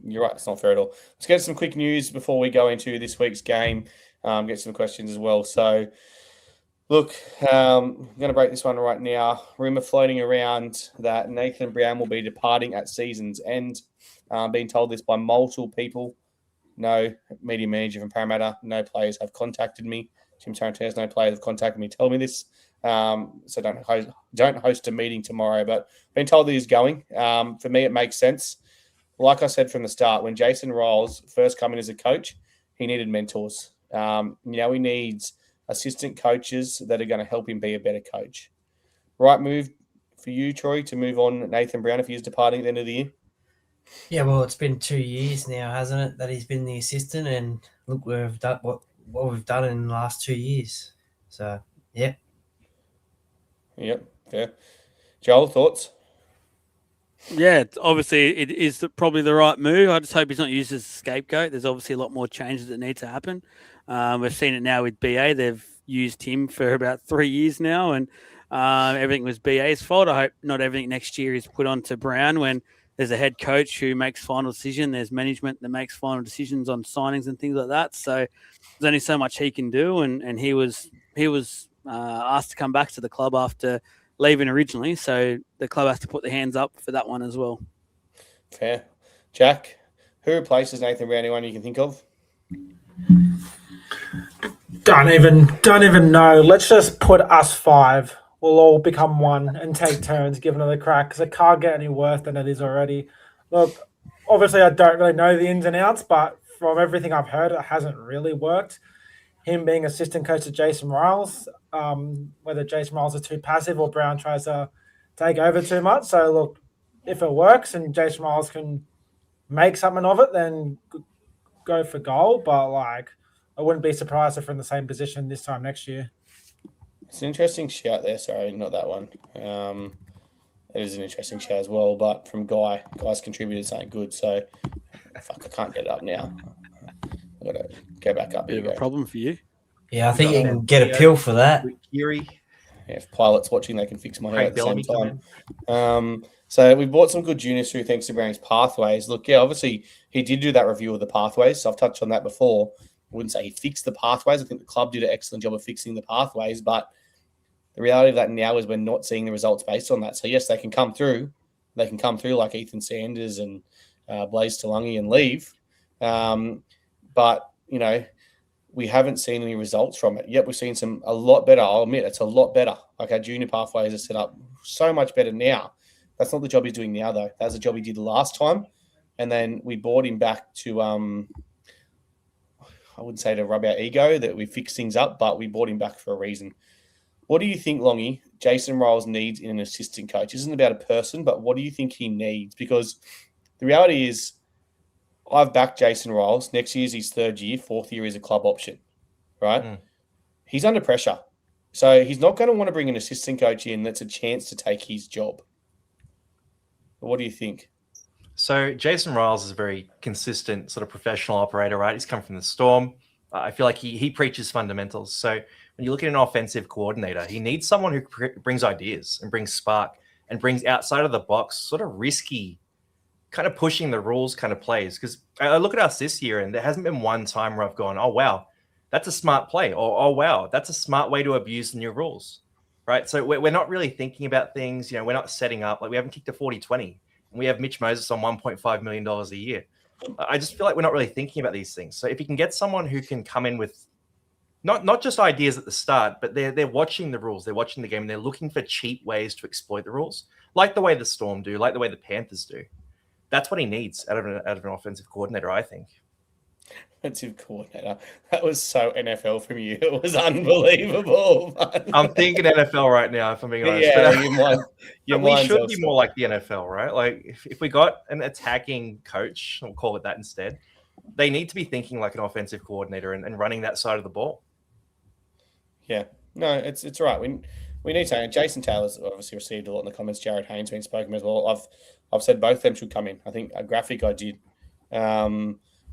You're right. It's not fair at all. Let's get some quick news before we go into this week's game. Get some questions as well. So, look, I'm going to break this one right now. Rumor floating around that Nathan Brown will be departing at season's end. Being told this by multiple people. No media manager from Parramatta. No players have contacted me. Tim Tarantino's no players have contacted me. Tell me this. So don't host a meeting tomorrow. But been told that he's going. For me, it makes sense. Like I said from the start, when Jason Riles first came in as a coach, he needed mentors. Now he needs assistant coaches that are going to help him be a better coach. Right move for you, Troy, to move on Nathan Brown if he is departing at the end of the year? Yeah, well, it's been 2 years now, hasn't it, that he's been the assistant, and look, we've done what we've done in the last 2 years. So, yeah. Yep, fair. Joel, thoughts? Yeah, obviously it is probably the right move. I just hope he's not used as a scapegoat. There's obviously a lot more changes that need to happen. We've seen it now with BA. They've used him for about 3 years now, and everything was BA's fault. I hope not everything next year is put onto Brown when there's a head coach who makes final decision. There's management that makes final decisions on signings and things like that. So there's only so much he can do, and he was asked to come back to the club after leaving originally. So the club has to put their hands up for that one as well. Fair. Jack, who replaces Nathan Brown? Anyone you can think of? Don't even know. Let's just put us 5. We'll all become one and take turns giving it a crack because it can't get any worse than it is already. Look, obviously I don't really know the ins and outs, but from everything I've heard, it hasn't really worked. Him being assistant coach to Jason Riles, whether Jason Riles is too passive or Brown tries to take over too much. So look, if it works and Jason Riles can make something of it, then go for goal. But like, I wouldn't be surprised if we're in the same position this time next year. It's an interesting shout there. Sorry, not that one. It is an interesting shout as well, but from Guy. Guy's contributed something good, so fuck, I can't get it up now. I've got to go back up. Bit of a problem for you. Yeah, I think you can get a pill for that. Kiri. Yeah, if Pilot's watching, they can fix my hair at the same Bellamy time. So we brought some good juniors through thanks to Brown's pathways. Look, yeah, obviously he did do that review of the pathways, so I've touched on that before. I wouldn't say he fixed the pathways. I think the club did an excellent job of fixing the pathways, but the reality of that now is we're not seeing the results based on that. So, yes, they can come through. They can come through like Ethan Sanders and Blaze Talangi and leave. But, you know, we haven't seen any results from it. Yet we've seen a lot better. I'll admit it's a lot better. Like our junior pathways are set up so much better now. That's not the job he's doing now, though. That's the job he did last time. And then we brought him back to I wouldn't say to rub our ego that we fix things up, but we brought him back for a reason. What do you think, Longy, Jason Riles needs in an assistant coach? This isn't about a person, but what do you think he needs? Because the reality is I've backed Jason Riles. Next year's his 3rd year. 4th year is a club option, right? He's under pressure. So he's not going to want to bring an assistant coach in that's a chance to take his job. What do you think? So Jason Riles is a very consistent sort of professional operator, right? He's come from the Storm. I feel like he preaches fundamentals. So when you look at an offensive coordinator, he needs someone who brings ideas and brings spark and brings outside of the box, sort of risky, kind of pushing the rules kind of plays. Because I look at us this year and there hasn't been one time where I've gone, oh, wow, that's a smart play. Or, oh, wow, that's a smart way to abuse the new rules, right? So we're not really thinking about things. You know, we're not setting up. Like we haven't kicked a 40-20. And we have Mitch Moses on $1.5 million a year. I just feel like we're not really thinking about these things. So if you can get someone who can come in with not just ideas at the start, but they're watching the rules, they're watching the game, and they're looking for cheap ways to exploit the rules, like the way the Storm do, like the way the Panthers do. That's what he needs out of an offensive coordinator, I think. Offensive coordinator. That was so NFL from you. It was unbelievable. I'm thinking NFL right now, if I'm being honest. Yeah, we should be more like the NFL, right? Like if we got an attacking coach, we'll call it that instead, they need to be thinking like an offensive coordinator and running that side of the ball. Yeah, no, it's right. We need to. Jason Taylor's obviously received a lot in the comments. Jared Haynes been spoken as well. I've said both of them should come in. I think a graphic I did,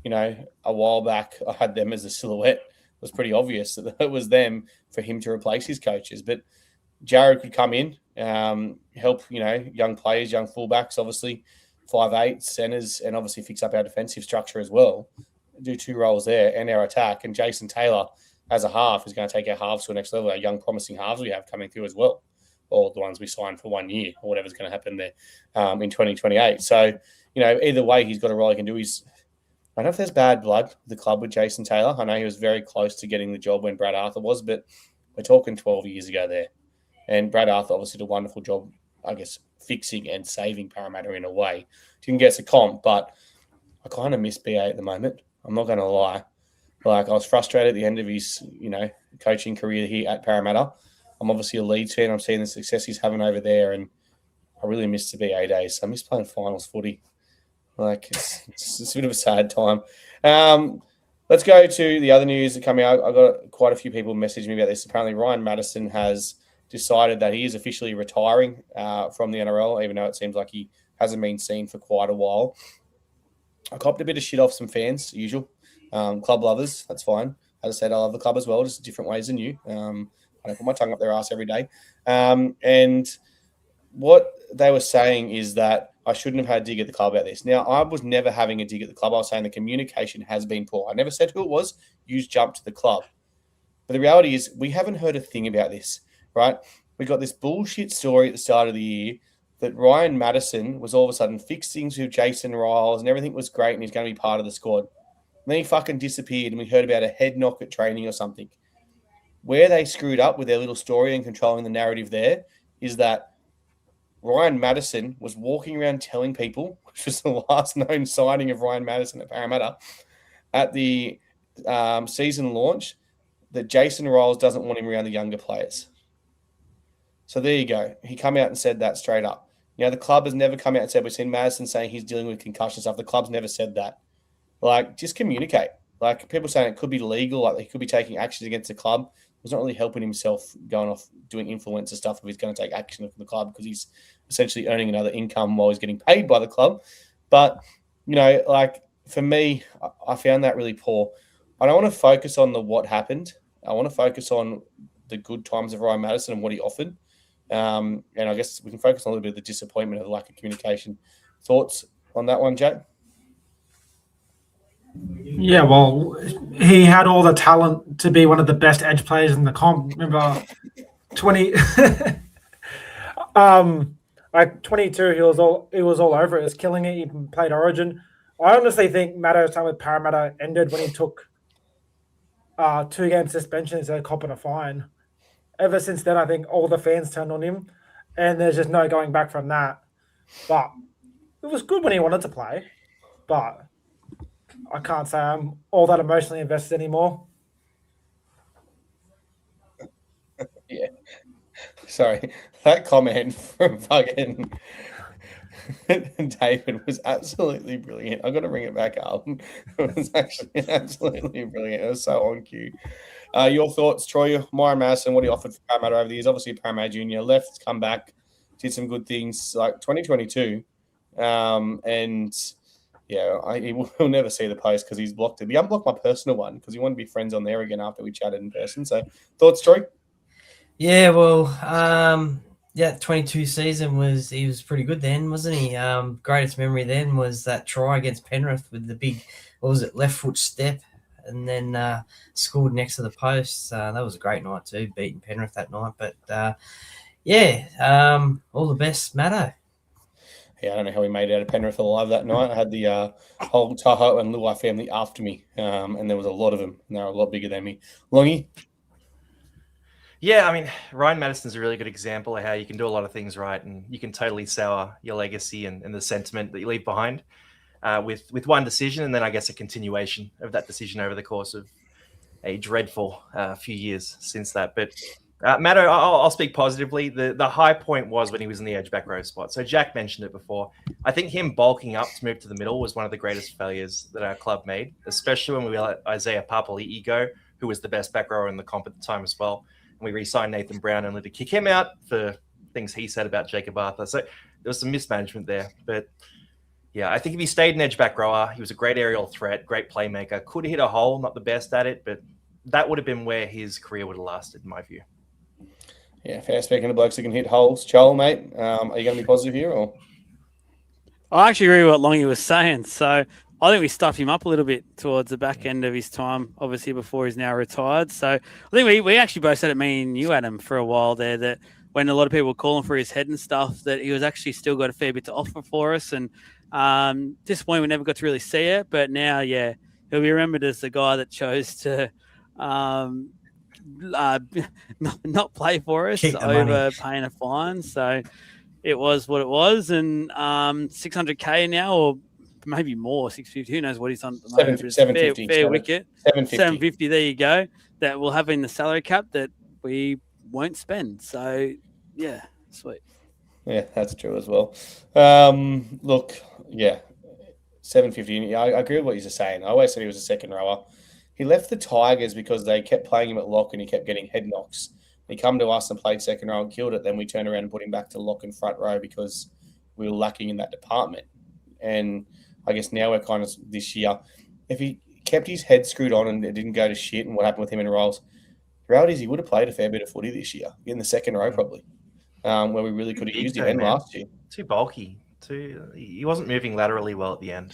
you know, a while back, I had them as a silhouette. It was pretty obvious that it was them for him to replace his coaches. But Jared could come in, help, you know, young players, young fullbacks, obviously 5'8", centers, and obviously fix up our defensive structure as well. Do 2 roles there and our attack. And Jason Taylor, as a half, is going to take our halves to the next level. Our young promising halves we have coming through as well, or the ones we signed for 1 year, or whatever's going to happen there in 2028. So, you know, either way, he's got a role he can do. I don't know if there's bad blood with the club with Jason Taylor. I know he was very close to getting the job when Brad Arthur was, but we're talking 12 years ago there. And Brad Arthur obviously did a wonderful job, I guess, fixing and saving Parramatta in a way. Didn't get us a comp, but I kind of miss BA at the moment. I'm not going to lie. Like, I was frustrated at the end of his, you know, coaching career here at Parramatta. I'm obviously a Leeds fan. I'm seeing the success he's having over there, and I really miss the BA days. I miss playing finals footy. Like, it's a bit of a sad time. Let's go to the other news that coming out. I got quite a few people messaging me about this. Apparently, Ryan Madison has decided that he is officially retiring from the NRL, even though it seems like he hasn't been seen for quite a while. I copped a bit of shit off some fans, usual. Club lovers, that's fine. As I said, I love the club as well, just different ways than you. I don't put my tongue up their ass every day. And what they were saying is that I shouldn't have had a dig at the club about this. Now, I was never having a dig at the club. I was saying the communication has been poor. I never said who it was. You jumped to the club. But the reality is we haven't heard a thing about this, right? We got this bullshit story at the start of the year that Ryan Madison was all of a sudden fixed things with Jason Riles and everything was great and he's going to be part of the squad. And then he fucking disappeared and we heard about a head knock at training or something. Where they screwed up with their little story and controlling the narrative there is that Ryan Madison was walking around telling people, which was the last known signing of Ryan Madison at Parramatta, at the season launch, that Jason Riles doesn't want him around the younger players. So there you go. He come out and said that straight up. You know, the club has never come out and said, we've seen Madison saying he's dealing with concussion stuff. The club's never said that. Like, just communicate. Like, people saying it could be legal, like he could be taking actions against the club. He's not really helping himself going off doing influencer stuff if he's going to take action from the club because he's essentially earning another income while he's getting paid by the club. But, you know, like, for me, I found that really poor. I don't want to focus on the what happened. I want to focus on the good times of Ryan Madison and what he offered. And I guess we can focus on a little bit of the disappointment of the lack of communication. Thoughts on that one, Jack? Yeah, well, he had all the talent to be one of the best edge players in the comp. Remember, 22, he was all over it. He was killing it. He played Origin. I honestly think Matto's time with Parramatta ended when he took 2-game suspension instead of copping a fine. Ever since then, I think all the fans turned on him, and there's just no going back from that. But it was good when he wanted to play, but I can't say I'm all that emotionally invested anymore. Yeah. Sorry. That comment from fucking David was absolutely brilliant. I've got to bring it back up. It was actually absolutely brilliant. It was so on cue. Your thoughts, Troy? Myron Madison, what he offered for Parramatta over the years? Obviously, Parramatta Junior left, come back, did some good things like 2022. And yeah, he will never see the post because he's blocked it. He unblocked my personal one because he wanted to be friends on there again after we chatted in person. So, thoughts, Troy? Yeah, well, 22 season he was pretty good then, wasn't he? Greatest memory then was that try against Penrith with the big, left foot step, and then scored next to the post. That was a great night too, beating Penrith that night. But all the best, Matto. Yeah, I don't know how we made it out of Penrith alive that night. I had the whole Tahoe and Luai family after me, and there was a lot of them, and they were a lot bigger than me. Longy? Yeah, I mean, Ryan Madison's a really good example of how you can do a lot of things right, and you can totally sour your legacy and the sentiment that you leave behind with one decision, and then I guess a continuation of that decision over the course of a dreadful few years since that. But Matto, I'll speak positively. The high point was when he was in the edge back row spot. So Jack mentioned it before. I think him bulking up to move to the middle was one of the greatest failures that our club made, especially when we let Isaiah Papali'i go, who was the best back rower in the comp at the time as well. And we re-signed Nathan Brown only to kick him out for things he said about Jacob Arthur. So there was some mismanagement there. But yeah, I think if he stayed an edge back rower, he was a great aerial threat, great playmaker, could hit a hole, not the best at it, but that would have been where his career would have lasted, in my view. Yeah, fair. Speaking of blokes that can hit holes, Joel, mate, are you going to be positive here? Or I actually agree with what Longy was saying. So I think we stuffed him up a little bit towards the back end of his time, obviously before he's now retired. So I think we actually both said it, me and you, Adam, for a while there, that when a lot of people were calling for his head and stuff, that he was actually still got a fair bit to offer for us. And disappointed we never got to really see it. But now, yeah, he'll be remembered as the guy that chose to not play for us over paying a fine. So it was what it was. And 600K now, or maybe more, 650. Who knows what he's on at the moment? 750. Fair wicket. 750. There you go. That we'll have in the salary cap that we won't spend. So, yeah, sweet. Yeah, that's true as well. Look, yeah, 750. Yeah, I agree with what you're saying. I always said he was a second rower. He left the Tigers because they kept playing him at lock and he kept getting head knocks. He come to us and played second row and killed it. Then we turned around and put him back to lock and front row because we were lacking in that department. And I guess now we're kind of this year, if he kept his head screwed on and it didn't go to shit and what happened with him and Riles, the reality is he would have played a fair bit of footy this year in the second row probably, where we really could have used him last year. Too bulky. He wasn't moving laterally well at the end.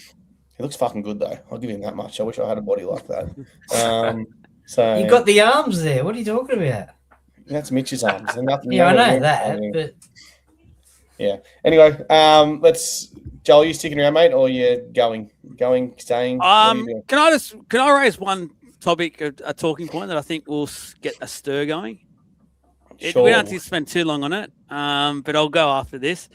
He looks fucking good though. I'll give him that much. I wish I had a body like that. So You got the arms there. What are you talking about? that's Mitch's arms. And nothing. Yeah, I know nothing- that, but yeah. Anyway, let's. Joel, you sticking around, mate, or you going, staying? What are you doing? Can I raise one topic, a talking point that I think will get a stir going? Sure. We don't have to spend too long on it, but I'll go after this.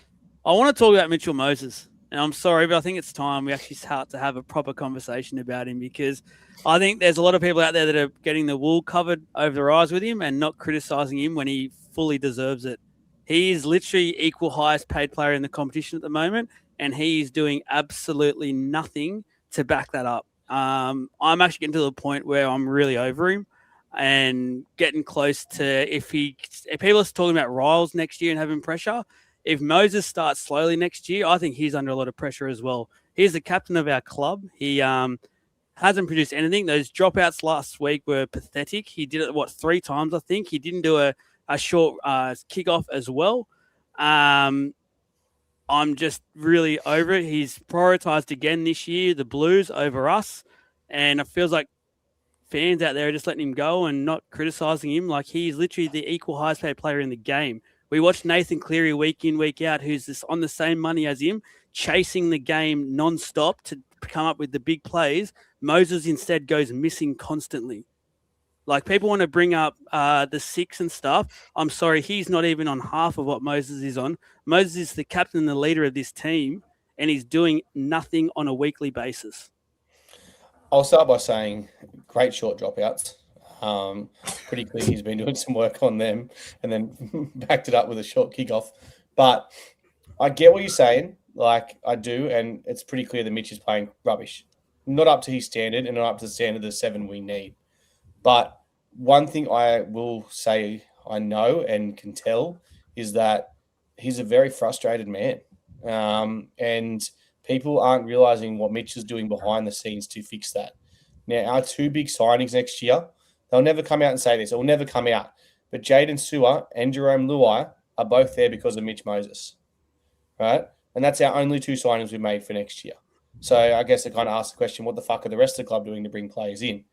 I want to talk about Mitchell Moses, and I'm sorry, but I think it's time we actually start to have a proper conversation about him, because I think there's a lot of people out there that are getting the wool covered over their eyes with him and not criticising him when he fully deserves it. He is literally equal highest paid player in the competition at the moment, and he is doing absolutely nothing to back that up. I'm actually getting to the point where I'm really over him and getting close to if people are talking about Riles next year and having pressure, if Moses starts slowly next year, I think he's under a lot of pressure as well. He's the captain of our club. He hasn't produced anything. Those dropouts last week were pathetic. He did it, 3 times, I think. He didn't do a short kickoff as well. I'm just really over it. He's prioritised again this year, the Blues over us. And it feels like fans out there are just letting him go and not criticising him. Like, he's literally the equal highest paid player in the game. We watch Nathan Cleary week in, week out, who's this on the same money as him, chasing the game non-stop to come up with the big plays. Moses instead goes missing constantly. Like, people want to bring up the 6 and stuff. I'm sorry, he's not even on half of what Moses is on. Moses is the captain and the leader of this team, and he's doing nothing on a weekly basis. I'll start by saying great short dropouts. Pretty clear he's been doing some work on them and then backed it up with a short kickoff. But I get what you're saying. Like, I do, and it's pretty clear that Mitch is playing rubbish. Not up to his standard and not up to the standard of the 7 we need. But one thing I will say I know and can tell is that he's a very frustrated man. And people aren't realizing what Mitch is doing behind the scenes to fix that. Now, our 2 big signings next year, they'll never come out and say this. It will never come out. But Jaden Sewer and Jerome Luai are both there because of Mitch Moses, right? And that's our only 2 signings we've made for next year. So I guess I kind of ask the question, what the fuck are the rest of the club doing to bring players in?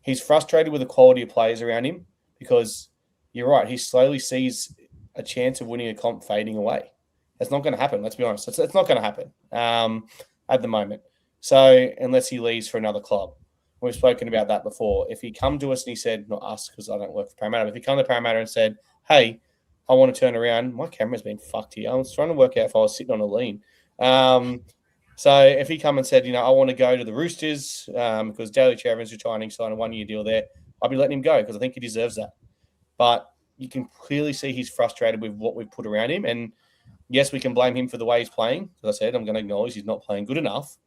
He's frustrated with the quality of players around him because you're right. He slowly sees a chance of winning a comp fading away. That's not going to happen. Let's be honest. It's not going to happen at the moment. So unless he leaves for another club, we've spoken about that before. If he come to us and he said, not us because I don't work for Parramatta, but if he come to Parramatta and said, hey, I want to turn around. My camera's been fucked here. I was trying to work out if I was sitting on a lean. So if he come and said, I want to go to the Roosters because Daly Chervin's retiring, sign a 1-year deal there, I'd be letting him go because I think he deserves that. But you can clearly see he's frustrated with what we've put around him. And yes, we can blame him for the way he's playing. As I said, I'm going to acknowledge he's not playing good enough.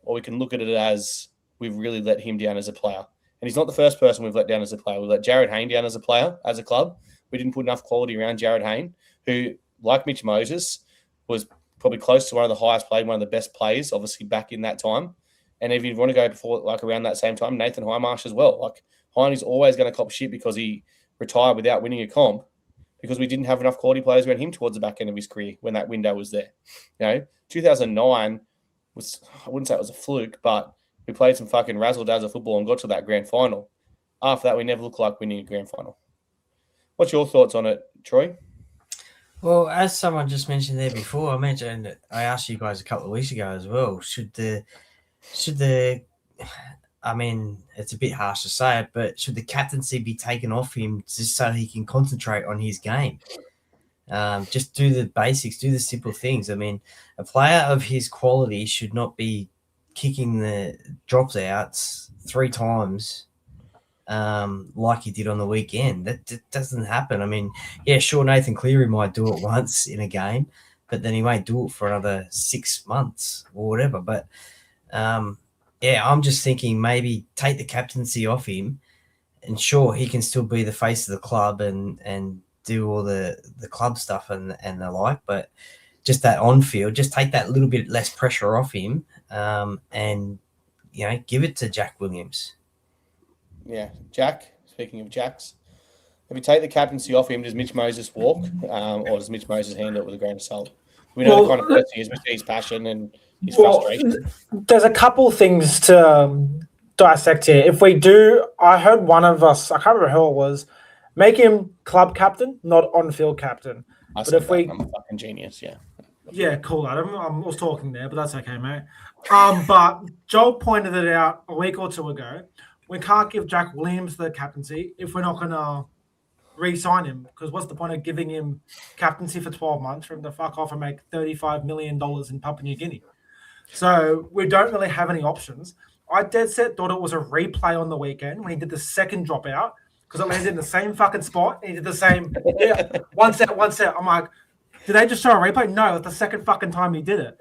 Or we can look at it as we've really let him down as a player. And he's not the first person we've let down as a player. We let Jared Hayne down as a player, as a club. We didn't put enough quality around Jared Hayne, who, like Mitch Moses, was probably close to one of the highest played, one of the best players, obviously, back in that time. And if you want to go before, like around that same time, Nathan Highmarsh as well. Like, Hine is always going to cop shit because he retired without winning a comp because we didn't have enough quality players around him towards the back end of his career when that window was there. 2009 was, I wouldn't say it was a fluke, but we played some fucking razzle-dazzle football and got to that grand final. After that, we never looked like winning a grand final. What's your thoughts on it, Troy? Well, as someone just mentioned there before, I asked you guys a couple of weeks ago as well. Should the I mean, it's a bit harsh to say it, but should the captaincy be taken off him just so he can concentrate on his game? Just do the basics, do the simple things. I mean, a player of his quality should not be kicking the drops outs 3 times like he did on the weekend. That doesn't happen. I mean, yeah, sure, Nathan Cleary might do it once in a game, but then he won't do it for another 6 months or whatever. But, yeah, I'm just thinking maybe take the captaincy off him, and sure, he can still be the face of the club and do all the club stuff and the like, but just that on-field, just take that little bit less pressure off him and, give it to Jack Williams. Yeah, Jack, speaking of Jacks, if you take the captaincy off him, does Mitch Moses walk or does Mitch Moses handle it with a grain of salt? We know the kind of person he is. We see his passion and his frustration. There's a couple things to dissect here. If we do, I heard one of us, I can't remember who it was, make him club captain, not on-field captain. But if I'm a fucking genius, yeah. Yeah, cool, Adam. I was talking there, but that's okay, mate. But Joel pointed it out a week or two ago. We can't give Jack Williams the captaincy if we're not going to re-sign him, because what's the point of giving him captaincy for 12 months for him to fuck off and make $35 million in Papua New Guinea? So we don't really have any options. I dead set thought it was a replay on the weekend when he did the second dropout because it landed in the same fucking spot. And he did the same, one set. I'm like, did they just show a replay? No, it's the second fucking time he did it.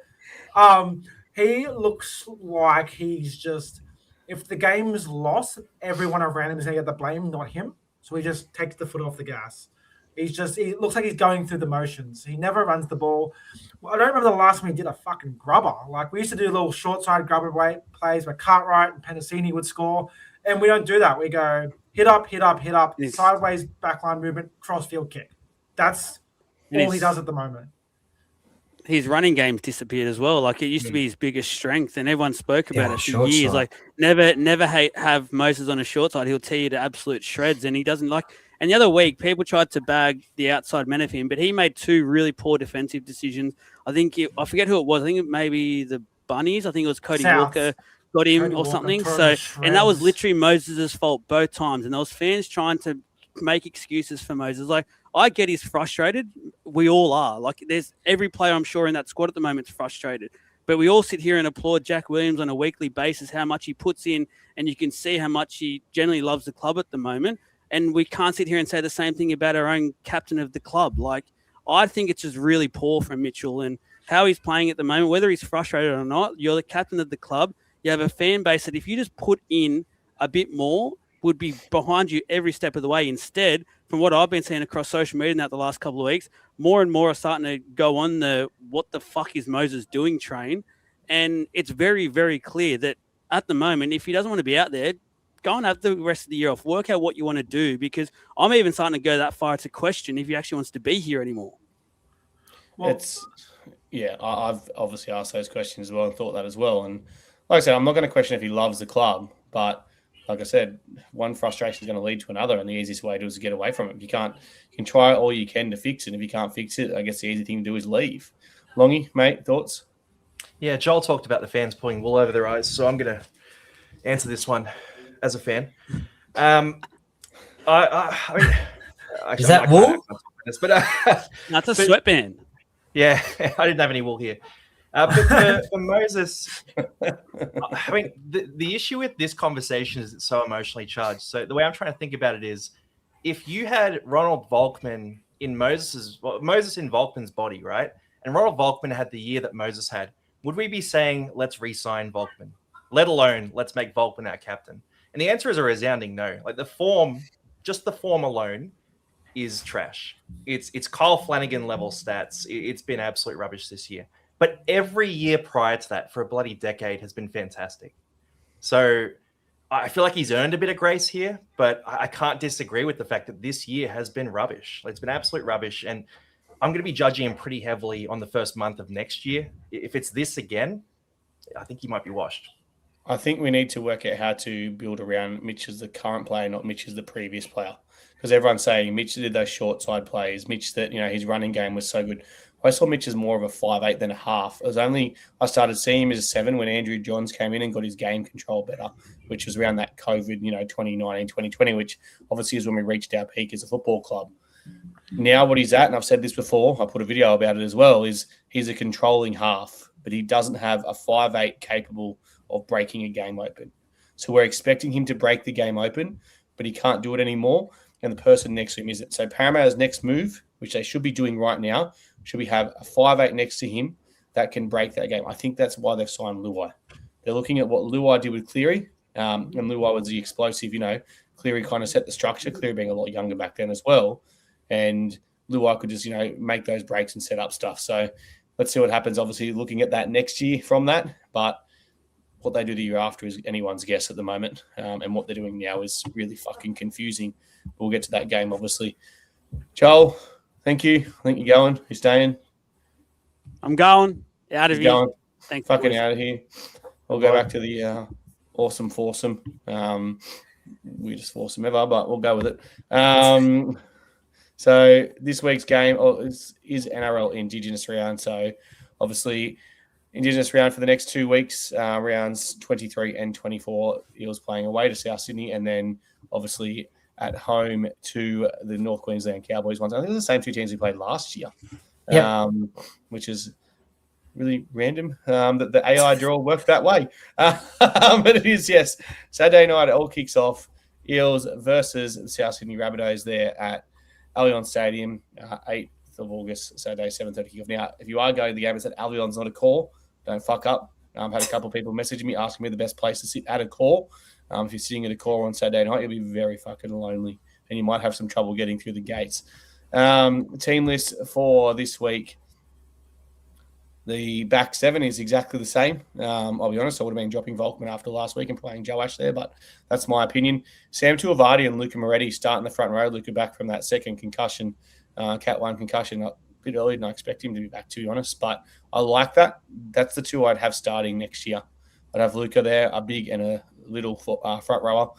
He looks like he's just, if the game's lost, everyone around him is going to get the blame, not him. So he just takes the foot off the gas. He looks like he's going through the motions. He never runs the ball. I don't remember the last time he did a fucking grubber. Like, we used to do little short-side grubber plays where Cartwright and Penasini would score, and we don't do that. We go hit up, sideways backline movement, cross-field kick. That's all he does at the moment. His running game's disappeared as well. Like, it used to be his biggest strength, and everyone spoke about it for years. Like, never have Moses on a short side. He'll tear you to absolute shreds, and he doesn't like. And the other week, people tried to bag the outside men of him, but he made two really poor defensive decisions. I forget who it was. I think it may be the Bunnies. I think it was Cody Walker got him or something. So, and that was literally Moses' fault both times. And those fans trying to make excuses for Moses. Like, I get he's frustrated. We all are. Like, there's every player I'm sure in that squad at the moment is frustrated. But we all sit here and applaud Jack Williams on a weekly basis, how much he puts in, and you can see how much he generally loves the club at the moment. And we can't sit here and say the same thing about our own captain of the club. Like, I think it's just really poor from Mitchell and how he's playing at the moment, whether he's frustrated or not. You're the captain of the club. You have a fan base that if you just put in a bit more, would be behind you every step of the way. Instead, from what I've been seeing across social media now the last couple of weeks, more and more are starting to go on the what the fuck is Moses doing train. And it's very, very clear that at the moment, if he doesn't want to be out there, go and have the rest of the year off. Work out what you want to do, because I'm even starting to go that far to question if he actually wants to be here anymore. Well, I've obviously asked those questions as well and thought that as well. And like I said, I'm not going to question if he loves the club, but like I said, one frustration is going to lead to another, and the easiest way to do is to get away from it. You can try all you can to fix it. If you can't fix it, I guess the easy thing to do is leave. Longy, mate, thoughts? Yeah, Joel talked about the fans pulling wool over their eyes, so I'm going to answer this one as a fan. I mean, is that wool? That's a sweatband. Yeah, I didn't have any wool here. But for Moses, I mean, the issue with this conversation is it's so emotionally charged. So the way I'm trying to think about it is, if you had Ronald Volkman in Moses in Volkman's body, right? And Ronald Volkman had the year that Moses had, would we be saying, let's re-sign Volkman? Let alone, let's make Volkman our captain? And the answer is a resounding no. Like, the form alone is trash. It's Kyle Flanagan level stats. It's been absolute rubbish this year. But every year prior to that, for a bloody decade, has been fantastic. So I feel like he's earned a bit of grace here, but I can't disagree with the fact that this year has been rubbish. It's been absolute rubbish. And I'm going to be judging him pretty heavily on the first month of next year. If it's this again, I think he might be washed. I think we need to work out how to build around Mitch as the current player, not Mitch as the previous player. Because everyone's saying Mitch did those short side plays. Mitch, that, his running game was so good. I saw Mitch as more of a 5'8" than a half. It was only I started seeing him as a 7 when Andrew Johns came in and got his game control better, which was around that COVID, 2019, 2020, which obviously is when we reached our peak as a football club. Now what he's at, and I've said this before, I put a video about it as well, is he's a controlling half, but he doesn't have a 5'8" capable of breaking a game open. So we're expecting him to break the game open, but he can't do it anymore. And the person next to him isn't. So Parramatta's next move, which they should be doing right now, should we have a 5'8" next to him that can break that game. I think that's why they've signed Luai. They're looking at what Luai did with Cleary, and Luai was the explosive, Cleary kind of set the structure, Cleary being a lot younger back then as well. And Luai could just, make those breaks and set up stuff. So let's see what happens. Obviously, looking at that next year from that, but what they do the year after is anyone's guess at the moment. And what they're doing now is really fucking confusing. We'll get to that game, obviously. Joel, thank you. I think you're going. You're staying. I'm going out of He's here. going Thanks, fucking boys. out of here. We'll go back to the awesome foursome. We just foursome ever, but we'll go with it. So this week's game is NRL Indigenous round. So obviously Indigenous round for the next 2 weeks, rounds 23 and 24. Eels playing away to South Sydney, and then obviously at home to the North Queensland Cowboys ones. I think they're the same two teams we played last year, which is really random that the AI draw worked that way. But it is, yes, Saturday night it all kicks off. Eels versus the South Sydney Rabbitohs there at Allianz Stadium, 8th of August, Saturday, 7:30 kickoff. Now, if you are going to the game, it's at Allianz, not a core. Don't fuck up. I've had a couple of people messaging me asking me the best place to sit at a core. If you're sitting at a core on Saturday night, you'll be very fucking lonely, and you might have some trouble getting through the gates. Team list for this week. The back seven is exactly the same. I'll be honest, I would have been dropping Volkman after last week and playing Joe Ash there, but that's my opinion. Sam Tuivasa and Luca Moretti starting the front row. Luca back from that second concussion, Cat 1 concussion, a bit earlier than I expect him to be back, to be honest, but I like that. That's the two I'd have starting next year. I'd have Luca there, a big and a little front rower.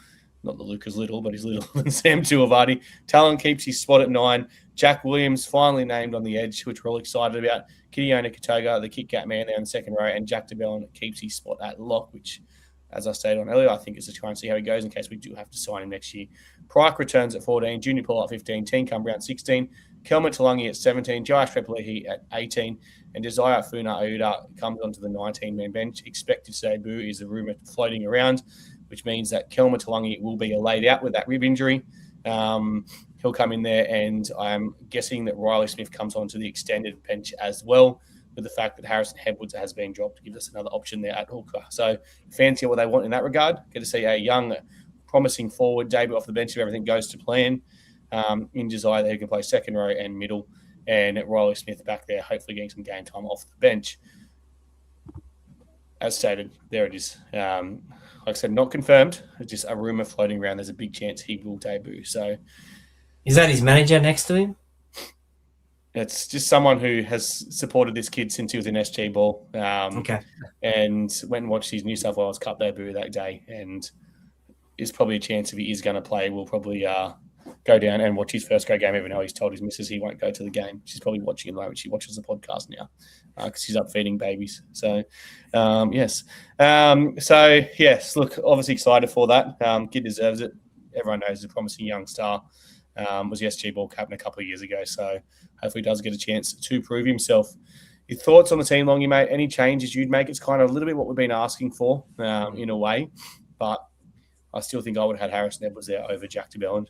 Not that Luca's little, but he's little than Sam Tuivasa. Talon keeps his spot at 9. Jack Williams finally named on the edge, which we're all excited about. Kidiona Katoga, the Kit Kat man there in the second row, and Jack DeBellin keeps his spot at lock, which, as I stated on earlier, I think is to try and see how he goes in case we do have to sign him next year. Pryke returns at 14, Junior Paul at 15, Teen Cumbria at 16, Kelman Talangi at 17, Josh Repelehi at 18, and Desire Funa Auda comes onto the 19-man bench. Expected debut is the rumour floating around, which means that Kelman Talangi will be laid out with that rib injury. He'll come in there, and I'm guessing that Riley Smith comes onto the extended bench as well, with the fact that Harrison Hedwoods has been dropped to give us another option there at hooker. So fancy what they want in that regard. Get to see a young, promising forward debut off the bench if everything goes to plan. In Josiah, who can play second row and middle, and Riley Smith back there, hopefully getting some game time off the bench. As stated, there it is. Like I said, not confirmed. It's just a rumor floating around. There's a big chance he will debut. So, is that his manager next to him? It's just someone who has supported this kid since he was in SG ball. Okay. And went and watched his New South Wales Cup debut that day, and is probably a chance if he is going to play, we'll probably go down and watch his first grade game, even though he's told his missus he won't go to the game. She's probably watching at the moment. She watches the podcast now because she's up feeding babies. So, yes. Look, obviously excited for that. Kid deserves it. Everyone knows he's a promising young star. Was the SG ball captain a couple of years ago. So hopefully he does get a chance to prove himself. Your thoughts on the team, Longy, mate? Any changes you'd make? It's kind of a little bit what we've been asking for in a way, but I still think I would have had Harrison Edwards there over Jack DeBellin.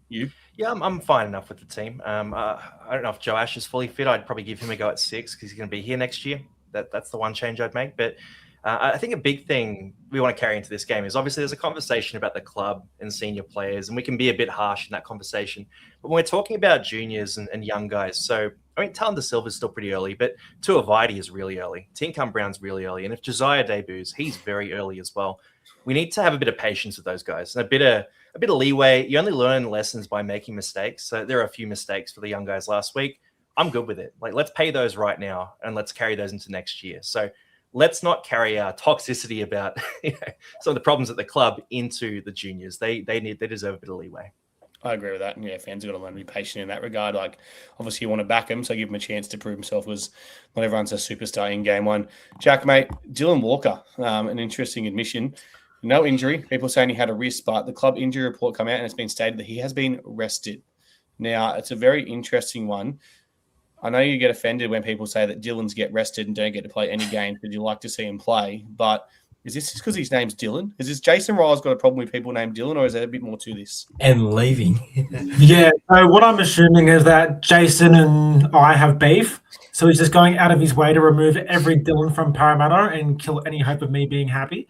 You? Yeah, I'm fine enough with the team. I don't know if Joe Ash is fully fit. I'd probably give him a go at 6 because he's going to be here next year. That's the one change I'd make. But I think a big thing we want to carry into this game is obviously there's a conversation about the club and senior players, and we can be a bit harsh in that conversation. But when we're talking about juniors and young guys, so I mean, Talon De Silva is still pretty early, but Tuivasa is really early. Tinkum Brown's really early, and if Josiah debuts, he's very early as well. We need to have a bit of patience with those guys and a bit of leeway. You only learn lessons by making mistakes. So there are a few mistakes for the young guys last week. I'm good with it. Like, let's pay those right now and let's carry those into next year. So let's not carry our toxicity about some of the problems at the club into the juniors. They deserve a bit of leeway. I agree with that. And yeah, fans have got to learn to be patient in that regard. Like, obviously you want to back him, so give him a chance to prove himself. Was not everyone's a superstar in game one. Jack, mate, Dylan Walker, an interesting admission. No injury. People saying he had a wrist, but the club injury report come out and it's been stated that he has been rested. Now, it's a very interesting one. I know you get offended when people say that Dylans get rested and don't get to play any games because you like to see him play, but is this just because his name's Dylan? Is this Jason Ryle's got a problem with people named Dylan, or is there a bit more to this? And leaving. Yeah, so what I'm assuming is that Jason and I have beef, so he's just going out of his way to remove every Dylan from Parramatta and kill any hope of me being happy,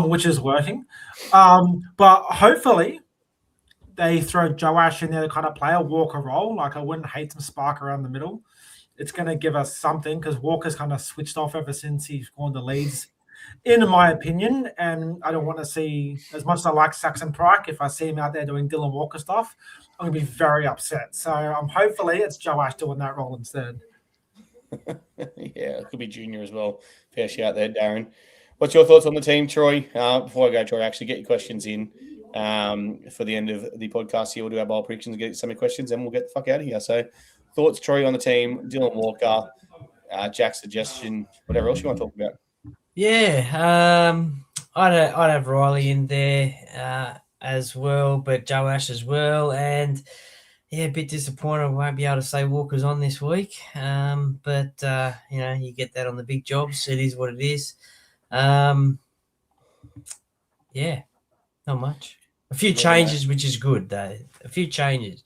which is working. But hopefully they throw Joe Ash in there to kind of play a Walker role. Like, I wouldn't hate some spark around the middle. It's going to give us something because Walker's kind of switched off ever since he's gone to Leeds, in my opinion. And I don't want to see, as much as I like Saxon Pryke, if I see him out there doing Dylan Walker stuff, I'm going to be very upset. So hopefully it's Joe Ash doing that role instead. Yeah, it could be junior as well. Fair shout there, Darren. What's your thoughts on the team, Troy? Before I go, Troy, actually get your questions in for the end of the podcast here. We'll do our bowl predictions, get some of your questions, and we'll get the fuck out of here. So, thoughts, Troy, on the team, Dylan Walker, Jack's suggestion, whatever else you want to talk about. Yeah, I'd have Riley in there as well, but Joe Ash as well, and yeah, a bit disappointed I won't be able to say Walker's on this week. But you get that on the big jobs. It is what it is. Yeah, not much. A few changes, which is good though. A few changes.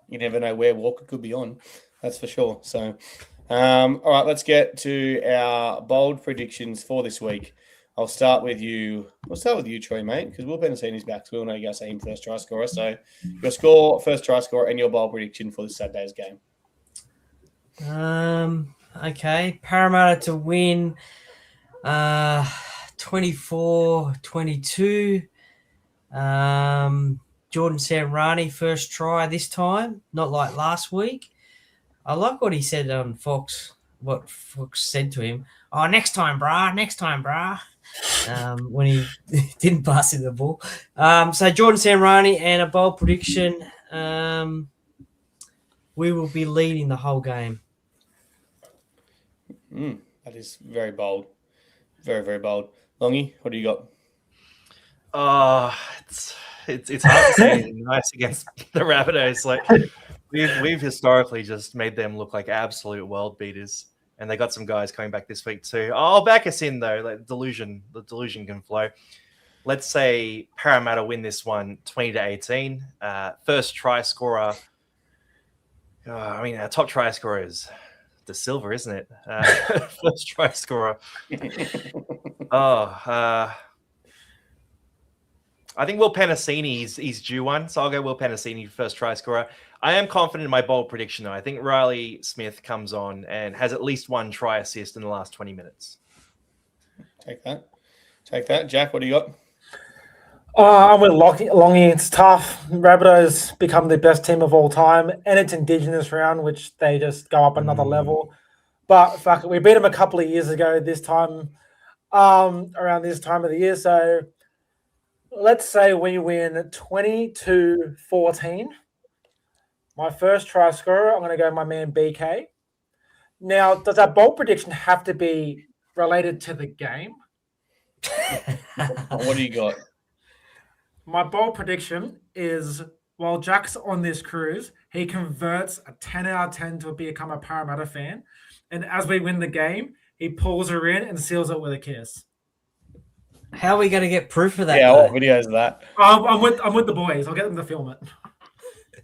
You never know where Walker could be on. That's for sure. So, all right, let's get to our bold predictions for this week. I'll start with you. We'll start with you, Troy, mate, because Will Penasini's back. So we'll know you guys aim first try scorer. So your score, first try scorer, and your bold prediction for this Saturday's game. Okay. Parramatta to win 24-22. Jordan Samrani, first try this time, not like last week. I like what he said on Fox, what Fox said to him. Oh, next time, brah. When he didn't pass him the ball. So Jordan Samrani and a bold prediction. We will be leading the whole game. That is very bold. Very, very bold. Longy, what do you got? It's hard to say anything nice against the Rabbitohs. Like we've historically just made them look like absolute world beaters, and they got some guys coming back this week too. I'll back us in though. Like the delusion can flow. Let's say Parramatta win this one 20-18. First try scorer. Our top try scorer is De Silva, isn't it? First try scorer. I think Will Penasini he's due one, so I'll go Will Penasini first try scorer. I am confident in my bold prediction, though. I think Riley Smith comes on and has at least one try assist in the last 20 minutes. Take that. Jack, what do you got? I'm with Longy. It's tough. Rabbitohs become the best team of all time, and it's Indigenous round, which they just go up another level. But fuck it, we beat them a couple of years ago this time, around this time of the year. So let's say we win 20-14. My first try scorer, I'm going to go my man BK. Now, does that bold prediction have to be related to the game? What do you got? My bold prediction is while Jack's on this cruise, he converts a 10 out of 10 to become a Parramatta fan. And as we win the game, he pulls her in and seals it with a kiss. How are we going to get proof of that? Yeah, what video is that? I'm with the boys. I'll get them to film it.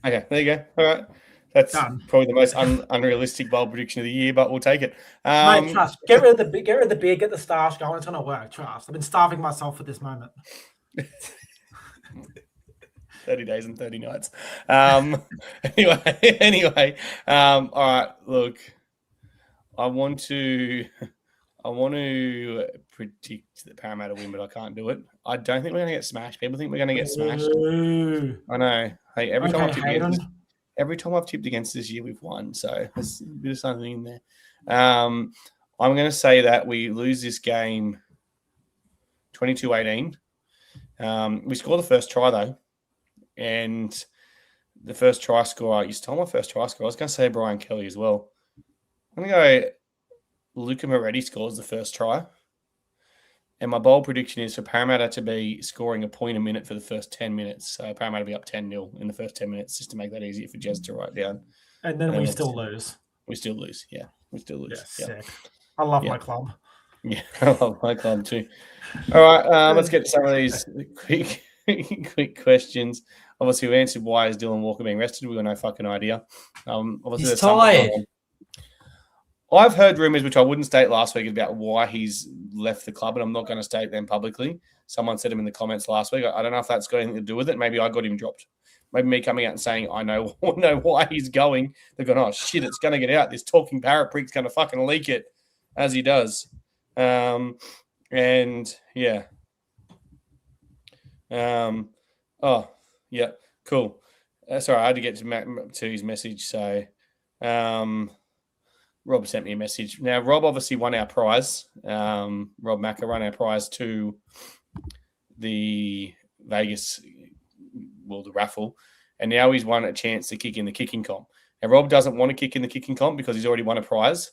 Okay, there you go. All right. That's Done. probably the most unrealistic bold prediction of the year, but we'll take it. Mate, trust. Get rid of the beer, get the starch going. It's going to work. Trust. I've been starving myself for this moment. 30 days and 30 nights. Anyway. All right. Look, I want to predict the Parramatta win, but I can't do it. I don't think we're going to get smashed. People think we're going to get smashed. I know. Hey, every time I've tipped against this year, we've won. So there's a bit of something in there. I'm going to say that we lose this game 22-18. We score the first try, though. And the first try scorer, you stole my first try scorer. I was going to say Brian Kelly as well. I'm going to go Luca Moretti scores the first try. And my bold prediction is for Parramatta to be scoring a point a minute for the first 10 minutes. So Parramatta will be up 10-0 in the first 10 minutes just to make that easier for Jez to write down. And then we still lose. We still lose, yeah. We still lose. Yeah, sick. I love my club. Yeah, I love my club too. All right, let's get to some of these quick questions. Obviously, we answered why is Dylan Walker being rested. We've got no fucking idea. Obviously, he's tired. I've heard rumours, which I wouldn't state last week, about why he's left the club, and I'm not going to state them publicly. Someone said him in the comments last week. I don't know if that's got anything to do with it. Maybe I got him dropped. Maybe me coming out and saying, I know why he's going. They're going, oh, shit, it's going to get out. This talking parrot prick's going to fucking leak it, as he does. And, yeah. Oh, yeah, cool. Sorry, I had to get to his message. So, Rob sent me a message. Now, Rob obviously won our prize. Rob Macca won our prize to the Vegas, the raffle. And now he's won a chance to kick in the kicking comp. Now, Rob doesn't want to kick in the kicking comp because he's already won a prize.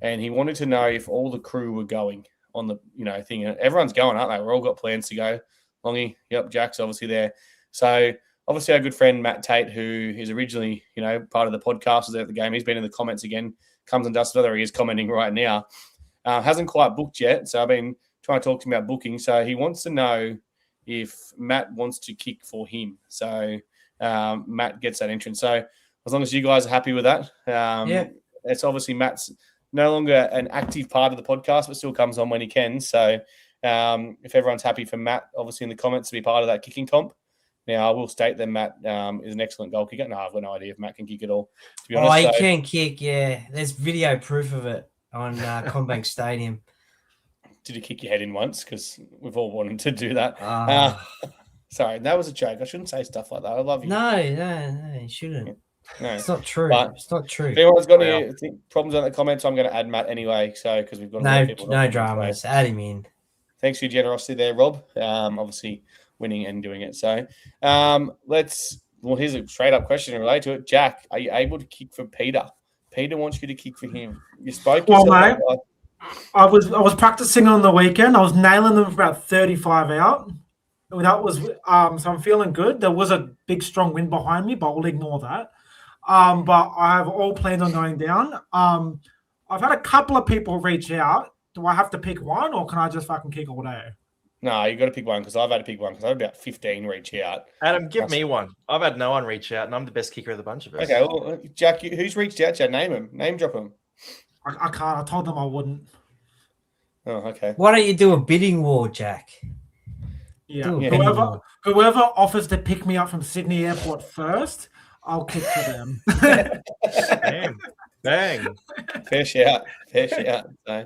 And he wanted to know if all the crew were going on the, thing. Everyone's going, aren't they? We've all got plans to go. Longy, yep, Jack's obviously there. So, obviously, our good friend Matt Tate, who is originally, part of the podcast, was at the game. He's been in the comments again, comes and does whether he is commenting right now. Hasn't quite booked yet. So, I've been trying to talk to him about booking. So, he wants to know if Matt wants to kick for him. So, Matt gets that entrance. So, as long as you guys are happy with that, it's obviously Matt's no longer an active part of the podcast, but still comes on when he can. So, if everyone's happy for Matt, obviously in the comments to be part of that kicking comp. Now, I will state that Matt is an excellent goal kicker. No, I've got no idea if Matt can kick at all, to be honest. He can kick, yeah. There's video proof of it on Combank Stadium. Did he kick your head in once? Because we've all wanted to do that. Sorry, that was a joke. I shouldn't say stuff like that. I love you. No, you shouldn't. No. It's not true. It's not true. If anyone's got any problems on the comments, I'm going to add Matt anyway. So, because we've got no dramas. Add him in. Thanks for your generosity there, Rob. Obviously winning and doing it. So, here's a straight up question related to it. Jack, are you able to kick for Peter? Peter wants you to kick for him. You spoke. Well, mate, I was practicing on the weekend. I was nailing them for about 35 out. That was so I'm feeling good. There was a big strong wind behind me, but we'll ignore that. But I have all plans on going down. I've had a couple of people reach out. Do I have to pick one, or can I just fucking kick all day? No, you got to pick one because I've had to pick one because I had about 15 reach out. Adam, give me one. I've had no one reach out, and I'm the best kicker of the bunch of us. Okay, well, Jack, who's reached out? Jack, name him. Name drop him. I can't. I told them I wouldn't. Oh, okay. Why don't you do a bidding war, Jack? Yeah. Whoever offers to pick me up from Sydney Airport first, I'll kick for them. Bang. Fair shout. So, all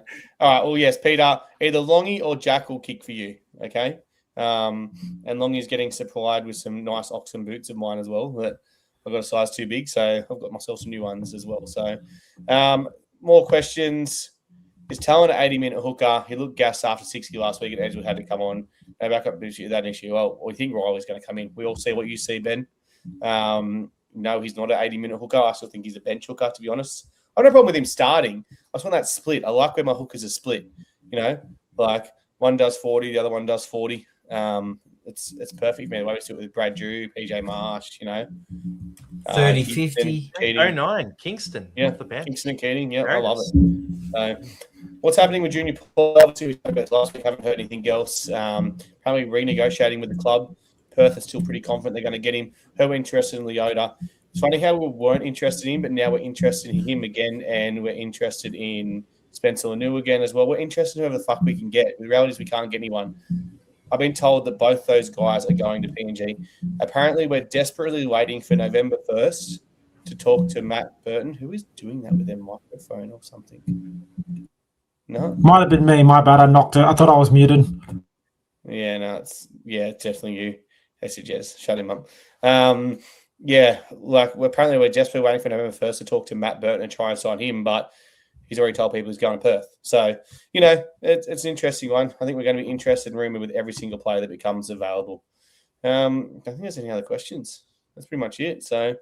right. Well, yes, Peter, either Longy or Jack will kick for you. Okay. And Longy's getting supplied with some nice Oxen boots of mine as well. That I've got a size too big, so I've got myself some new ones as well. So, more questions. Is Talon an 80-minute hooker? He looked gassed after 60 last week, and Edgewood had to come on. No backup that issue. Well, we think Riley's going to come in. We all see what you see, Ben. No, he's not an 80-minute hooker. I still think he's a bench hooker, to be honest. I have no problem with him starting. I just want that split. I like where my hookers are split. Like one does 40, the other one does 40. It's perfect, man. The way we do it with Brad Drew, PJ Marsh, 30, 50. 09, Kingston. Yeah, off the bench. Kingston and Keating. Yeah, I love it. So, what's happening with Junior Paul? Obviously, we spoke about last week. Haven't heard anything else. Probably renegotiating with the club. Perth is still pretty confident they're going to get him. We're interested in Leota. It's funny how we weren't interested in him, but now we're interested in him again, and we're interested in Spencer Lanu again as well. We're interested in whoever the fuck we can get. The reality is we can't get anyone. I've been told that both those guys are going to PNG. Apparently, we're desperately waiting for November 1st to talk to Matt Burton. Who is doing that with their microphone or something? No? Might have been me. My bad. I knocked it. I thought I was muted. Yeah, no, it's definitely you. I suggest shut him up. We're desperately waiting for November 1st to talk to Matt Burton and try and sign him, but he's already told people he's going to Perth. So, it's an interesting one. I think we're going to be interested in rumor with every single player that becomes available. I don't think there's any other questions. That's pretty much it. So,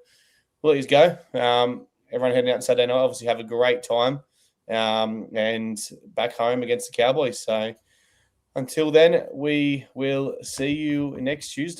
we'll let you go. Everyone heading out on Saturday night, obviously have a great time and back home against the Cowboys. So, until then, we will see you next Tuesday.